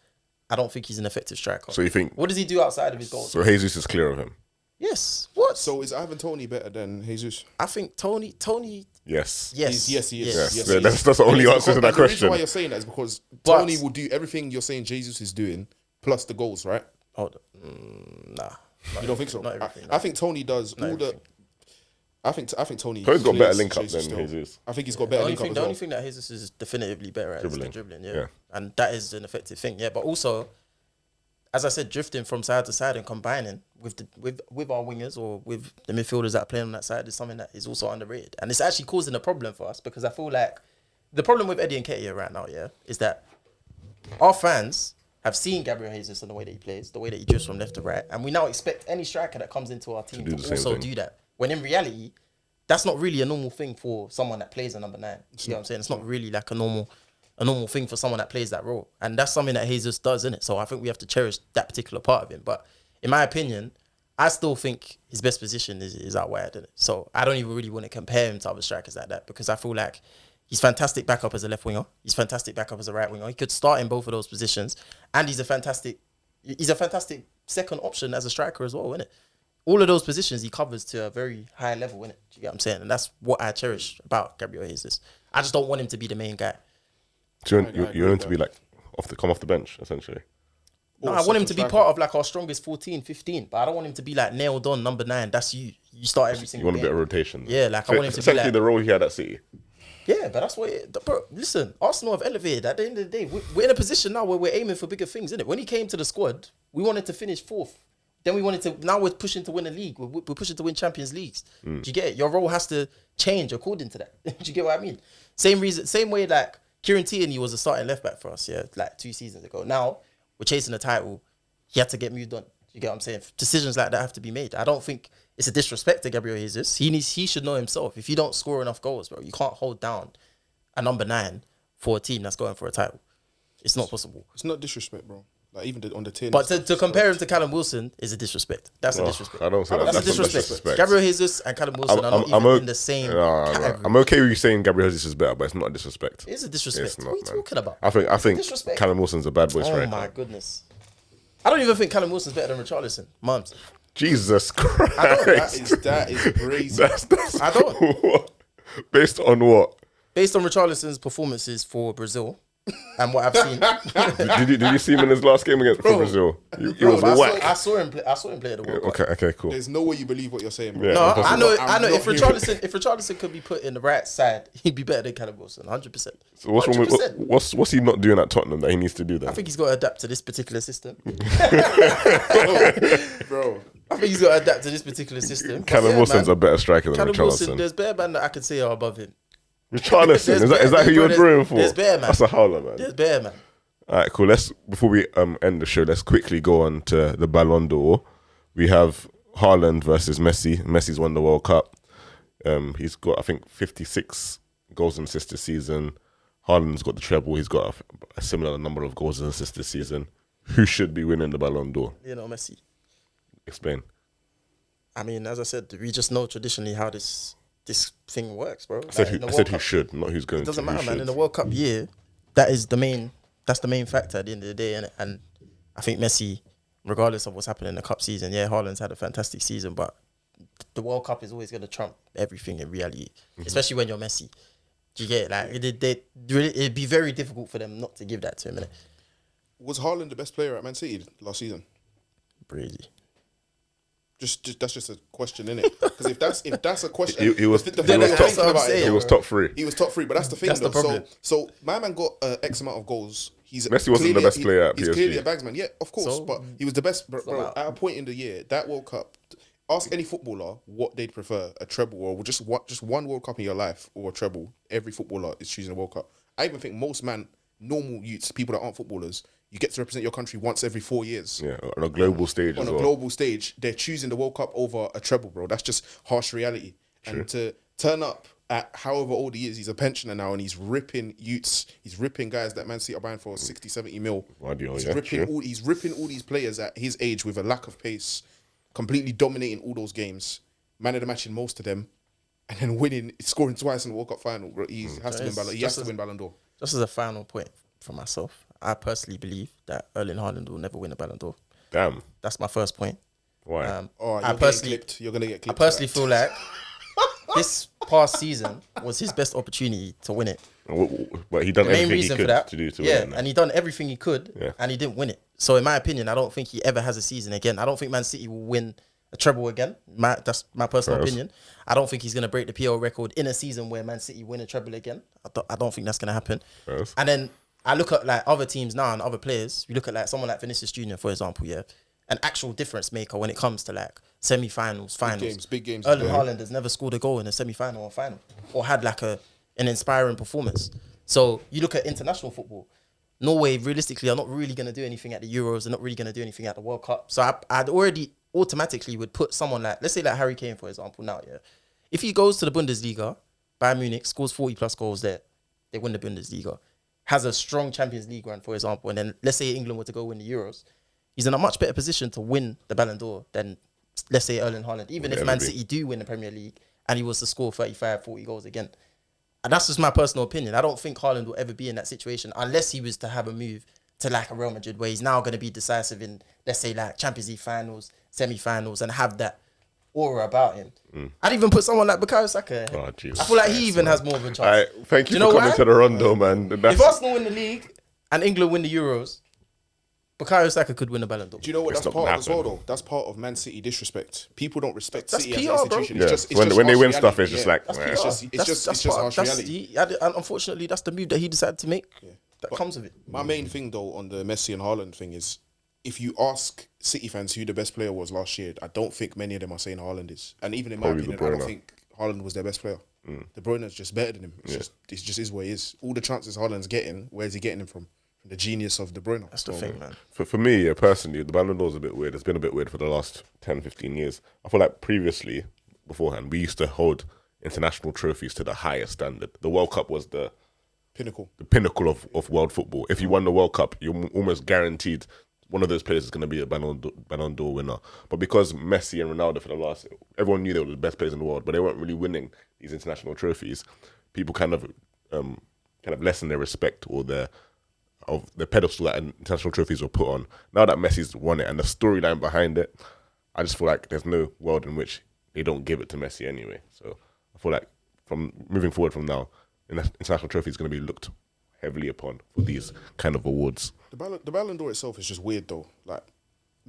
[SPEAKER 2] I don't think he's an effective striker.
[SPEAKER 1] So you think?
[SPEAKER 2] What does he do outside of his goals?
[SPEAKER 1] So Jesus is clear of him.
[SPEAKER 2] Yes. What?
[SPEAKER 3] So is Ivan Toney better than Jesus?
[SPEAKER 2] I think Tony.
[SPEAKER 1] Yes.
[SPEAKER 2] Yes.
[SPEAKER 3] Yes, he is.
[SPEAKER 1] Yes.
[SPEAKER 3] Yes,
[SPEAKER 1] Yeah,
[SPEAKER 3] he is.
[SPEAKER 1] that's the only
[SPEAKER 3] And
[SPEAKER 1] answer to that
[SPEAKER 3] the reason
[SPEAKER 1] question.
[SPEAKER 3] why you're saying that is because
[SPEAKER 2] But-
[SPEAKER 3] Tony will do everything you're saying Jesus is doing, plus the goals, right?
[SPEAKER 2] Hold on. Nah.
[SPEAKER 3] You don't think so?
[SPEAKER 2] Not everything.
[SPEAKER 3] I think Tony does all
[SPEAKER 2] everything.
[SPEAKER 3] I think Tony.
[SPEAKER 1] Tony's got better
[SPEAKER 3] clears
[SPEAKER 1] link up
[SPEAKER 3] Jesus
[SPEAKER 1] than
[SPEAKER 3] still.
[SPEAKER 1] Jesus.
[SPEAKER 3] I think he's got better link up as
[SPEAKER 2] The
[SPEAKER 3] well.
[SPEAKER 2] only thing that Jesus is definitively better at is the dribbling,
[SPEAKER 1] Yeah.
[SPEAKER 2] and that is an effective thing, yeah. But also, as I said, drifting from side to side and combining with our wingers or with the midfielders that are playing on that side is something that is also underrated, and it's actually causing a problem for us because I feel like the problem with Eddie Nketiah right now, yeah, is that our fans have seen Gabriel Jesus and the way that he plays, the way that he drifts from left to right, and we now expect any striker that comes into our team
[SPEAKER 1] do the
[SPEAKER 2] to
[SPEAKER 1] same
[SPEAKER 2] also
[SPEAKER 1] thing.
[SPEAKER 2] do that. When in reality, that's not really a normal thing for someone that plays a number 9. You know what I'm saying? It's not really like a normal thing for someone that plays that role. And that's something that Jesus does, isn't it? So I think we have to cherish that particular part of him. But in my opinion, I still think his best position is out wide, isn't it? So I don't even really want to compare him to other strikers like that because I feel like he's fantastic backup as a left winger. He's fantastic backup as a right winger. He could start in both of those positions. And he's a fantastic second option as a striker as well, isn't it? All of those positions he covers to a very high level, innit? Do you get what I'm saying? And that's what I cherish about Gabriel Jesus. I just don't want him to be the main guy.
[SPEAKER 1] So you want him to be like come off the bench, essentially.
[SPEAKER 2] No, I want him to be part of like our strongest 14, 15, but I don't want him to be like nailed on number 9. That's you. You start every
[SPEAKER 1] You
[SPEAKER 2] single
[SPEAKER 1] want a
[SPEAKER 2] game.
[SPEAKER 1] bit of rotation.
[SPEAKER 2] Yeah, like I want him to be
[SPEAKER 1] essentially
[SPEAKER 2] like...
[SPEAKER 1] the role he had at City.
[SPEAKER 2] Yeah, but that's what... Bro, listen, Arsenal have elevated. At the end of the day, we're in a position now where we're aiming for bigger things, isn't it? When he came to the squad, we wanted to finish 4th. Then we wanted to... Now we're pushing to win a league. We're pushing to win Champions Leagues. Do you get it? Your role has to change according to that. Do you get what I mean? Same way like Kieran Tierney was a starting left back for us, yeah, like 2 seasons ago. Now we're chasing the title. He had to get moved on. Do you get what I'm saying? Decisions like that have to be made. I don't think it's a disrespect to Gabriel Jesus. He should know himself. If you don't score enough goals, bro, you can't hold down a number 9 for a team that's going for a title. It's not possible.
[SPEAKER 3] It's not disrespect, bro. Like even on the tin.
[SPEAKER 2] But to compare him to Callum Wilson is a disrespect. That's a disrespect.
[SPEAKER 1] I don't say that.
[SPEAKER 2] That's a disrespect. Gabriel Jesus and Callum Wilson are not even in the same category.
[SPEAKER 1] I'm okay with you saying Gabriel Jesus is better, but it's not a disrespect.
[SPEAKER 2] It's a disrespect.
[SPEAKER 1] It's not,
[SPEAKER 2] What are you
[SPEAKER 1] man.
[SPEAKER 2] talking about?
[SPEAKER 1] I think
[SPEAKER 2] disrespect.
[SPEAKER 1] Callum Wilson's a bad boy
[SPEAKER 2] Oh
[SPEAKER 1] striker.
[SPEAKER 2] my goodness. I don't even think Callum Wilson's better than Richarlison. Mums.
[SPEAKER 1] Jesus Christ.
[SPEAKER 3] that is crazy.
[SPEAKER 1] That's
[SPEAKER 2] I don't.
[SPEAKER 1] what? Based on what?
[SPEAKER 2] Based on Richarlison's performances for Brazil and what I've seen.
[SPEAKER 1] Did you see him in his last game against for Brazil? He was whack.
[SPEAKER 2] I saw him play at the World Cup.
[SPEAKER 1] Okay, cool.
[SPEAKER 3] There's no way you believe what you're saying, bro.
[SPEAKER 1] Yeah.
[SPEAKER 2] No,
[SPEAKER 1] impossible.
[SPEAKER 2] I know.
[SPEAKER 3] I'm
[SPEAKER 2] If
[SPEAKER 3] not
[SPEAKER 2] Richarlison could be put in the right side, he'd be better than Callum Wilson, 100%.
[SPEAKER 1] So what's wrong with
[SPEAKER 2] 100%.
[SPEAKER 1] what's he not doing at Tottenham that he needs to do then?
[SPEAKER 2] I think he's got to adapt to this particular system.
[SPEAKER 3] Bro.
[SPEAKER 2] I think he's got to adapt to this particular system.
[SPEAKER 1] Callum Wilson's a better striker than
[SPEAKER 2] Callum Wilson,
[SPEAKER 1] Richarlison.
[SPEAKER 2] there's bare man that I could say are above him.
[SPEAKER 1] Richarlison, is that who you're
[SPEAKER 2] there's-
[SPEAKER 1] drawing for?
[SPEAKER 2] there's bare, man.
[SPEAKER 1] That's a howler, man.
[SPEAKER 2] There's bare man.
[SPEAKER 1] All right, cool. Before we end the show, let's quickly go on to the Ballon d'Or. We have Haaland versus Messi. Messi's won the World Cup. He's got, I think, 56 goals and assists this season. Haaland's got the treble. He's got a similar number of goals and assists this season. Who should be winning the Ballon d'Or?
[SPEAKER 2] You know, Messi.
[SPEAKER 1] Explain.
[SPEAKER 2] I mean, as I said, we just know traditionally how this thing works, bro.
[SPEAKER 1] I said who should, not who's going to.
[SPEAKER 2] It doesn't
[SPEAKER 1] Who
[SPEAKER 2] matter, man.
[SPEAKER 1] should.
[SPEAKER 2] In the World Cup year, that's the main factor at the end of the day, innit? And I think Messi, regardless of what's happening in the cup season, yeah, Haaland's had a fantastic season, but the World Cup is always going to trump everything in reality, especially when you're Messi. Do you get it? Like, it'd be very difficult for them not to give that to him, innit?
[SPEAKER 3] Was Haaland the best player at Man City last season?
[SPEAKER 2] Brady.
[SPEAKER 3] Just that's just a question, innit? Because if that's a question,
[SPEAKER 1] He was
[SPEAKER 3] the
[SPEAKER 1] he
[SPEAKER 3] thing
[SPEAKER 1] was
[SPEAKER 3] I'm
[SPEAKER 1] top.
[SPEAKER 3] thinking about it,
[SPEAKER 1] He was top 3.
[SPEAKER 3] He was top 3, but that's the thing.
[SPEAKER 2] That's the
[SPEAKER 3] though.
[SPEAKER 2] problem.
[SPEAKER 3] So my man got X amount of goals.
[SPEAKER 1] Messi wasn't the best player at
[SPEAKER 3] He's
[SPEAKER 1] PSG.
[SPEAKER 3] clearly a bagsman, yeah, of course.
[SPEAKER 2] So,
[SPEAKER 3] but he was the best, bro.
[SPEAKER 2] not
[SPEAKER 3] At a point in the year, that World Cup. Ask any footballer what they'd prefer: a treble or just one World Cup in your life, or a treble. Every footballer is choosing a World Cup. I even think most normal youths, people that aren't footballers, you get to represent your country once every 4 years.
[SPEAKER 1] Yeah, on a global stage
[SPEAKER 3] On
[SPEAKER 1] as
[SPEAKER 3] a
[SPEAKER 1] well.
[SPEAKER 3] global stage, they're choosing the World Cup over a treble, bro. That's just harsh reality.
[SPEAKER 1] True.
[SPEAKER 3] And to turn up at however old he is, he's a pensioner now, and he's ripping youths, he's ripping guys that Man City are buying for 60, 70 mil. He's ripping all these players at his age with a lack of pace, completely dominating all those games, man of the match in most of them, and then scoring twice in the World Cup final. Bro. He has to win Ballon d'Or.
[SPEAKER 2] Just as a final point for myself, I personally believe that Erling Haaland will never win a Ballon d'Or.
[SPEAKER 1] Damn.
[SPEAKER 2] That's my first point.
[SPEAKER 1] Why?
[SPEAKER 2] I personally,
[SPEAKER 3] you're gonna get clipped.
[SPEAKER 2] I personally feel like this past season was his best opportunity to win it.
[SPEAKER 1] But he done
[SPEAKER 2] The main
[SPEAKER 1] everything he
[SPEAKER 2] reason
[SPEAKER 1] could
[SPEAKER 2] for that,
[SPEAKER 1] to do to
[SPEAKER 2] yeah,
[SPEAKER 1] win it.
[SPEAKER 2] and he done everything he could,
[SPEAKER 1] Yeah.
[SPEAKER 2] and he didn't win it. So in my opinion, I don't think he ever has a season again. I don't think Man City will win a treble again. That's my personal opinion. I don't think he's going to break the PL record in a season where Man City win a treble again. I don't think that's going to happen.
[SPEAKER 1] Yes.
[SPEAKER 2] And then I look at like other teams now and other players. You look at like someone like Vinicius Junior, for example, yeah, an actual difference maker when it comes to like semi-finals, finals.
[SPEAKER 3] Big games.
[SPEAKER 2] Erling Haaland has never scored a goal in a semi-final or final, or had like an inspiring performance. So you look at international football. Norway, realistically, are not really going to do anything at the Euros. They're not really going to do anything at the World Cup. So I'd already automatically would put someone like, let's say like Harry Kane, for example, now, yeah. If he goes to the Bundesliga, Bayern Munich, scores 40 plus goals there, they win the Bundesliga, has a strong Champions League run, for example, and then let's say England were to go win the Euros, he's in a much better position to win the Ballon d'Or than, let's say, Erling Haaland. Even if Man City do win the Premier League and he was to score 35, 40 goals again. And that's just my personal opinion. I don't think Haaland will ever be in that situation unless he was to have a move to like a Real Madrid where he's now going to be decisive in, let's say, like Champions League finals, semi-finals, and have that aura about him. I'd even put someone like Bukayo Saka.
[SPEAKER 1] Oh, Jesus
[SPEAKER 2] I feel like he
[SPEAKER 1] Christ,
[SPEAKER 2] even
[SPEAKER 1] man.
[SPEAKER 2] has more of a chance.
[SPEAKER 1] All right, thank you
[SPEAKER 2] Do you
[SPEAKER 1] for
[SPEAKER 2] know
[SPEAKER 1] coming
[SPEAKER 2] why?
[SPEAKER 1] to the Rondo, man.
[SPEAKER 2] If Arsenal win the league and England win the Euros, Bukayo Saka could win a Ballon d'Or.
[SPEAKER 3] Do you know what
[SPEAKER 1] It's
[SPEAKER 3] that's
[SPEAKER 1] not
[SPEAKER 3] part of as well,
[SPEAKER 1] gonna
[SPEAKER 3] though? That's part of Man City disrespect. People don't respect
[SPEAKER 2] That's
[SPEAKER 3] City
[SPEAKER 2] PR,
[SPEAKER 3] as an
[SPEAKER 2] bro.
[SPEAKER 3] institution.
[SPEAKER 1] Yeah.
[SPEAKER 3] It's just
[SPEAKER 1] When they
[SPEAKER 3] harsh
[SPEAKER 1] win
[SPEAKER 3] reality.
[SPEAKER 1] stuff, it's just like,
[SPEAKER 2] That's
[SPEAKER 1] nah.
[SPEAKER 2] PR.
[SPEAKER 3] It's just harsh reality.
[SPEAKER 2] Unfortunately, that's the move that he decided to make. That comes with it.
[SPEAKER 3] My main thing though on the Messi and Haaland thing is, if you ask City fans who the best player was last year, I don't think many of them are saying Haaland is. And even in my
[SPEAKER 1] Probably De
[SPEAKER 3] opinion, I don't
[SPEAKER 1] Bruyne.
[SPEAKER 3] think Haaland was their best player. De Bruyne's just better than him. It just is what he is. All the chances Haaland's getting, where's he getting them from? From the genius of De Bruyne.
[SPEAKER 2] That's the thing, man.
[SPEAKER 1] For me, yeah, personally, the Ballon d'Or is a bit weird. It's been a bit weird for the last 10, 15 years. I feel like previously, beforehand, we used to hold international trophies to the highest standard. The World Cup was the
[SPEAKER 3] Pinnacle.
[SPEAKER 1] pinnacle of world football. If you won the World Cup, you're almost guaranteed one of those players is going to be a Ballon d'Or winner. But because Messi and Ronaldo for the last, everyone knew they were the best players in the world, but they weren't really winning these international trophies. People kind of lessen their respect or the pedestal that international trophies were put on. Now that Messi's won it and the storyline behind it, I just feel like there's no world in which they don't give it to Messi anyway. So I feel like from moving forward from now, international trophy is going to be looked heavily upon for these kind of awards.
[SPEAKER 3] The Ballon d'Or itself is just weird though. Like,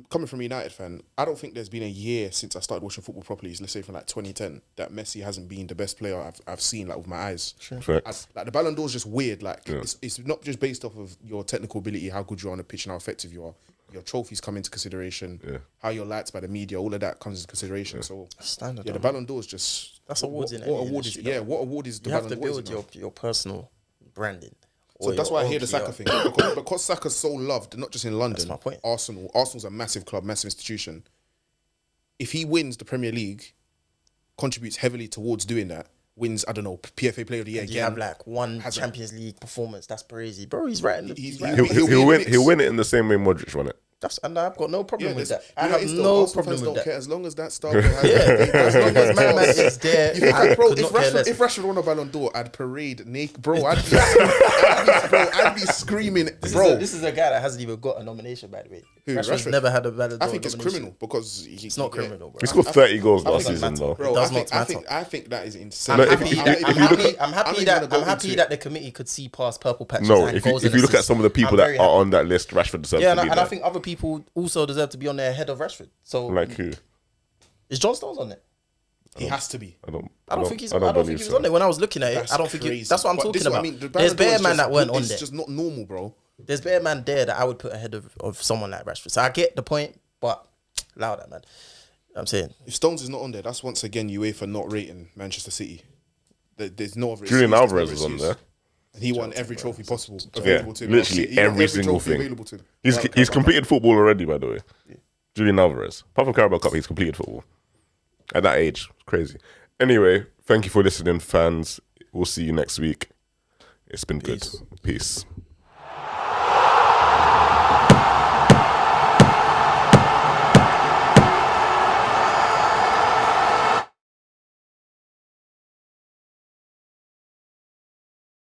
[SPEAKER 3] coming from a United fan, I don't think there's been a year since I started watching football properly, let's say from like 2010, that Messi hasn't been the best player I've seen like with my eyes. Like the Ballon d'Or is just weird. Like it's not just based off of your technical ability, how good you are on the pitch and how effective you are. Your trophies come into consideration. How you're liked by the media, all of that comes into consideration. So
[SPEAKER 2] Standard.
[SPEAKER 3] the Ballon d'Or is just
[SPEAKER 2] That's awards in
[SPEAKER 3] what
[SPEAKER 2] any
[SPEAKER 3] award is
[SPEAKER 2] industry,
[SPEAKER 3] it? Yeah,
[SPEAKER 2] though.
[SPEAKER 3] what award is the
[SPEAKER 2] You have
[SPEAKER 3] Ballon
[SPEAKER 2] to
[SPEAKER 3] d'Or?
[SPEAKER 2] build your personal branding.
[SPEAKER 3] So
[SPEAKER 2] or
[SPEAKER 3] that's
[SPEAKER 2] your
[SPEAKER 3] why I
[SPEAKER 2] own
[SPEAKER 3] hear the Saka
[SPEAKER 2] PR.
[SPEAKER 3] thing. Because Saka's so loved, not just in London.
[SPEAKER 2] That's my point.
[SPEAKER 3] Arsenal's a massive club, massive institution. If he wins the Premier League, contributes heavily towards doing that, wins, I don't know, PFA Player of the Year
[SPEAKER 2] You
[SPEAKER 3] again.
[SPEAKER 2] have like one Champions League performance. That's crazy, bro. He's right. He's right.
[SPEAKER 1] He'll win it in the same way Modric won it.
[SPEAKER 2] And I've got no problem with that. I
[SPEAKER 3] You know,
[SPEAKER 2] have
[SPEAKER 3] it's
[SPEAKER 2] no
[SPEAKER 3] Arsenal
[SPEAKER 2] problem
[SPEAKER 3] fans
[SPEAKER 2] with
[SPEAKER 3] don't
[SPEAKER 2] that.
[SPEAKER 3] care as long as that star has
[SPEAKER 2] As long as my man is there,
[SPEAKER 3] You think
[SPEAKER 2] I
[SPEAKER 3] like, bro,
[SPEAKER 2] could
[SPEAKER 3] if
[SPEAKER 2] not care less.
[SPEAKER 3] Rashford won a Ballon d'Or, I'd parade naked, bro. I'd be screaming, bro.
[SPEAKER 2] This is a guy that hasn't even got a nomination, by the way.
[SPEAKER 3] Who,
[SPEAKER 2] Rashford's
[SPEAKER 3] Rashford?
[SPEAKER 2] never had a Ballon d'Or
[SPEAKER 3] I think it's
[SPEAKER 2] nomination.
[SPEAKER 3] criminal because
[SPEAKER 2] It's not criminal, bro.
[SPEAKER 1] He scored 30 goals last
[SPEAKER 2] think it
[SPEAKER 1] season,
[SPEAKER 2] matters.
[SPEAKER 1] though.
[SPEAKER 3] Bro,
[SPEAKER 2] does
[SPEAKER 3] I
[SPEAKER 2] not matter.
[SPEAKER 3] think that is insane.
[SPEAKER 1] No,
[SPEAKER 2] I'm
[SPEAKER 1] if
[SPEAKER 2] happy,
[SPEAKER 1] you-
[SPEAKER 2] I'm
[SPEAKER 1] if you look
[SPEAKER 2] happy,
[SPEAKER 1] at-
[SPEAKER 2] I'm happy
[SPEAKER 3] I'm not
[SPEAKER 2] that
[SPEAKER 3] even gonna
[SPEAKER 2] I'm
[SPEAKER 3] go
[SPEAKER 2] happy
[SPEAKER 3] into
[SPEAKER 2] that the committee could see past purple patches.
[SPEAKER 1] No,
[SPEAKER 2] and
[SPEAKER 1] if
[SPEAKER 2] goals
[SPEAKER 1] you
[SPEAKER 2] and
[SPEAKER 1] look at
[SPEAKER 2] assists.
[SPEAKER 1] some of the people
[SPEAKER 2] I'm
[SPEAKER 1] that
[SPEAKER 2] very
[SPEAKER 1] are
[SPEAKER 2] happy.
[SPEAKER 1] on that list, Rashford deserves
[SPEAKER 2] Yeah,
[SPEAKER 1] to be
[SPEAKER 2] and I
[SPEAKER 1] there.
[SPEAKER 2] think other people also deserve to be on there ahead of Rashford. So
[SPEAKER 1] Like who?
[SPEAKER 2] is John Stones on there?
[SPEAKER 3] He has to be.
[SPEAKER 1] I don't
[SPEAKER 2] think he's.
[SPEAKER 1] I
[SPEAKER 2] I don't think
[SPEAKER 1] believe
[SPEAKER 2] he was
[SPEAKER 1] so.
[SPEAKER 2] on there when I was looking at it.
[SPEAKER 3] That's
[SPEAKER 2] I don't think
[SPEAKER 3] crazy.
[SPEAKER 2] that's what I'm
[SPEAKER 3] But
[SPEAKER 2] talking
[SPEAKER 3] this is what
[SPEAKER 2] about.
[SPEAKER 3] I mean. The
[SPEAKER 2] There's
[SPEAKER 3] Ballon d'Or
[SPEAKER 2] better
[SPEAKER 3] is
[SPEAKER 2] man
[SPEAKER 3] just-
[SPEAKER 2] that weren't on
[SPEAKER 3] it's
[SPEAKER 2] there.
[SPEAKER 3] just not normal, bro.
[SPEAKER 2] There's better man there that I would put ahead of someone like Rashford. So I get the point, but allow that, man. I'm saying
[SPEAKER 3] If Stones is not on there, that's once again UEFA not rating Manchester City. There's no other
[SPEAKER 1] Julian
[SPEAKER 3] excuse,
[SPEAKER 1] Alvarez
[SPEAKER 3] there's
[SPEAKER 1] was
[SPEAKER 3] no
[SPEAKER 1] on
[SPEAKER 3] excuse.
[SPEAKER 1] there.
[SPEAKER 3] And he won every trophy possible
[SPEAKER 1] Yeah,
[SPEAKER 3] available to him.
[SPEAKER 1] literally
[SPEAKER 3] He won
[SPEAKER 1] every single
[SPEAKER 3] trophy
[SPEAKER 1] thing.
[SPEAKER 3] available to him.
[SPEAKER 1] He's completed football already, by the way. Julian Alvarez. Apart from Carabao Cup, he's completed football. At that age, it's crazy. Anyway, thank you for listening, fans. We'll see you next week. It's been good. Peace.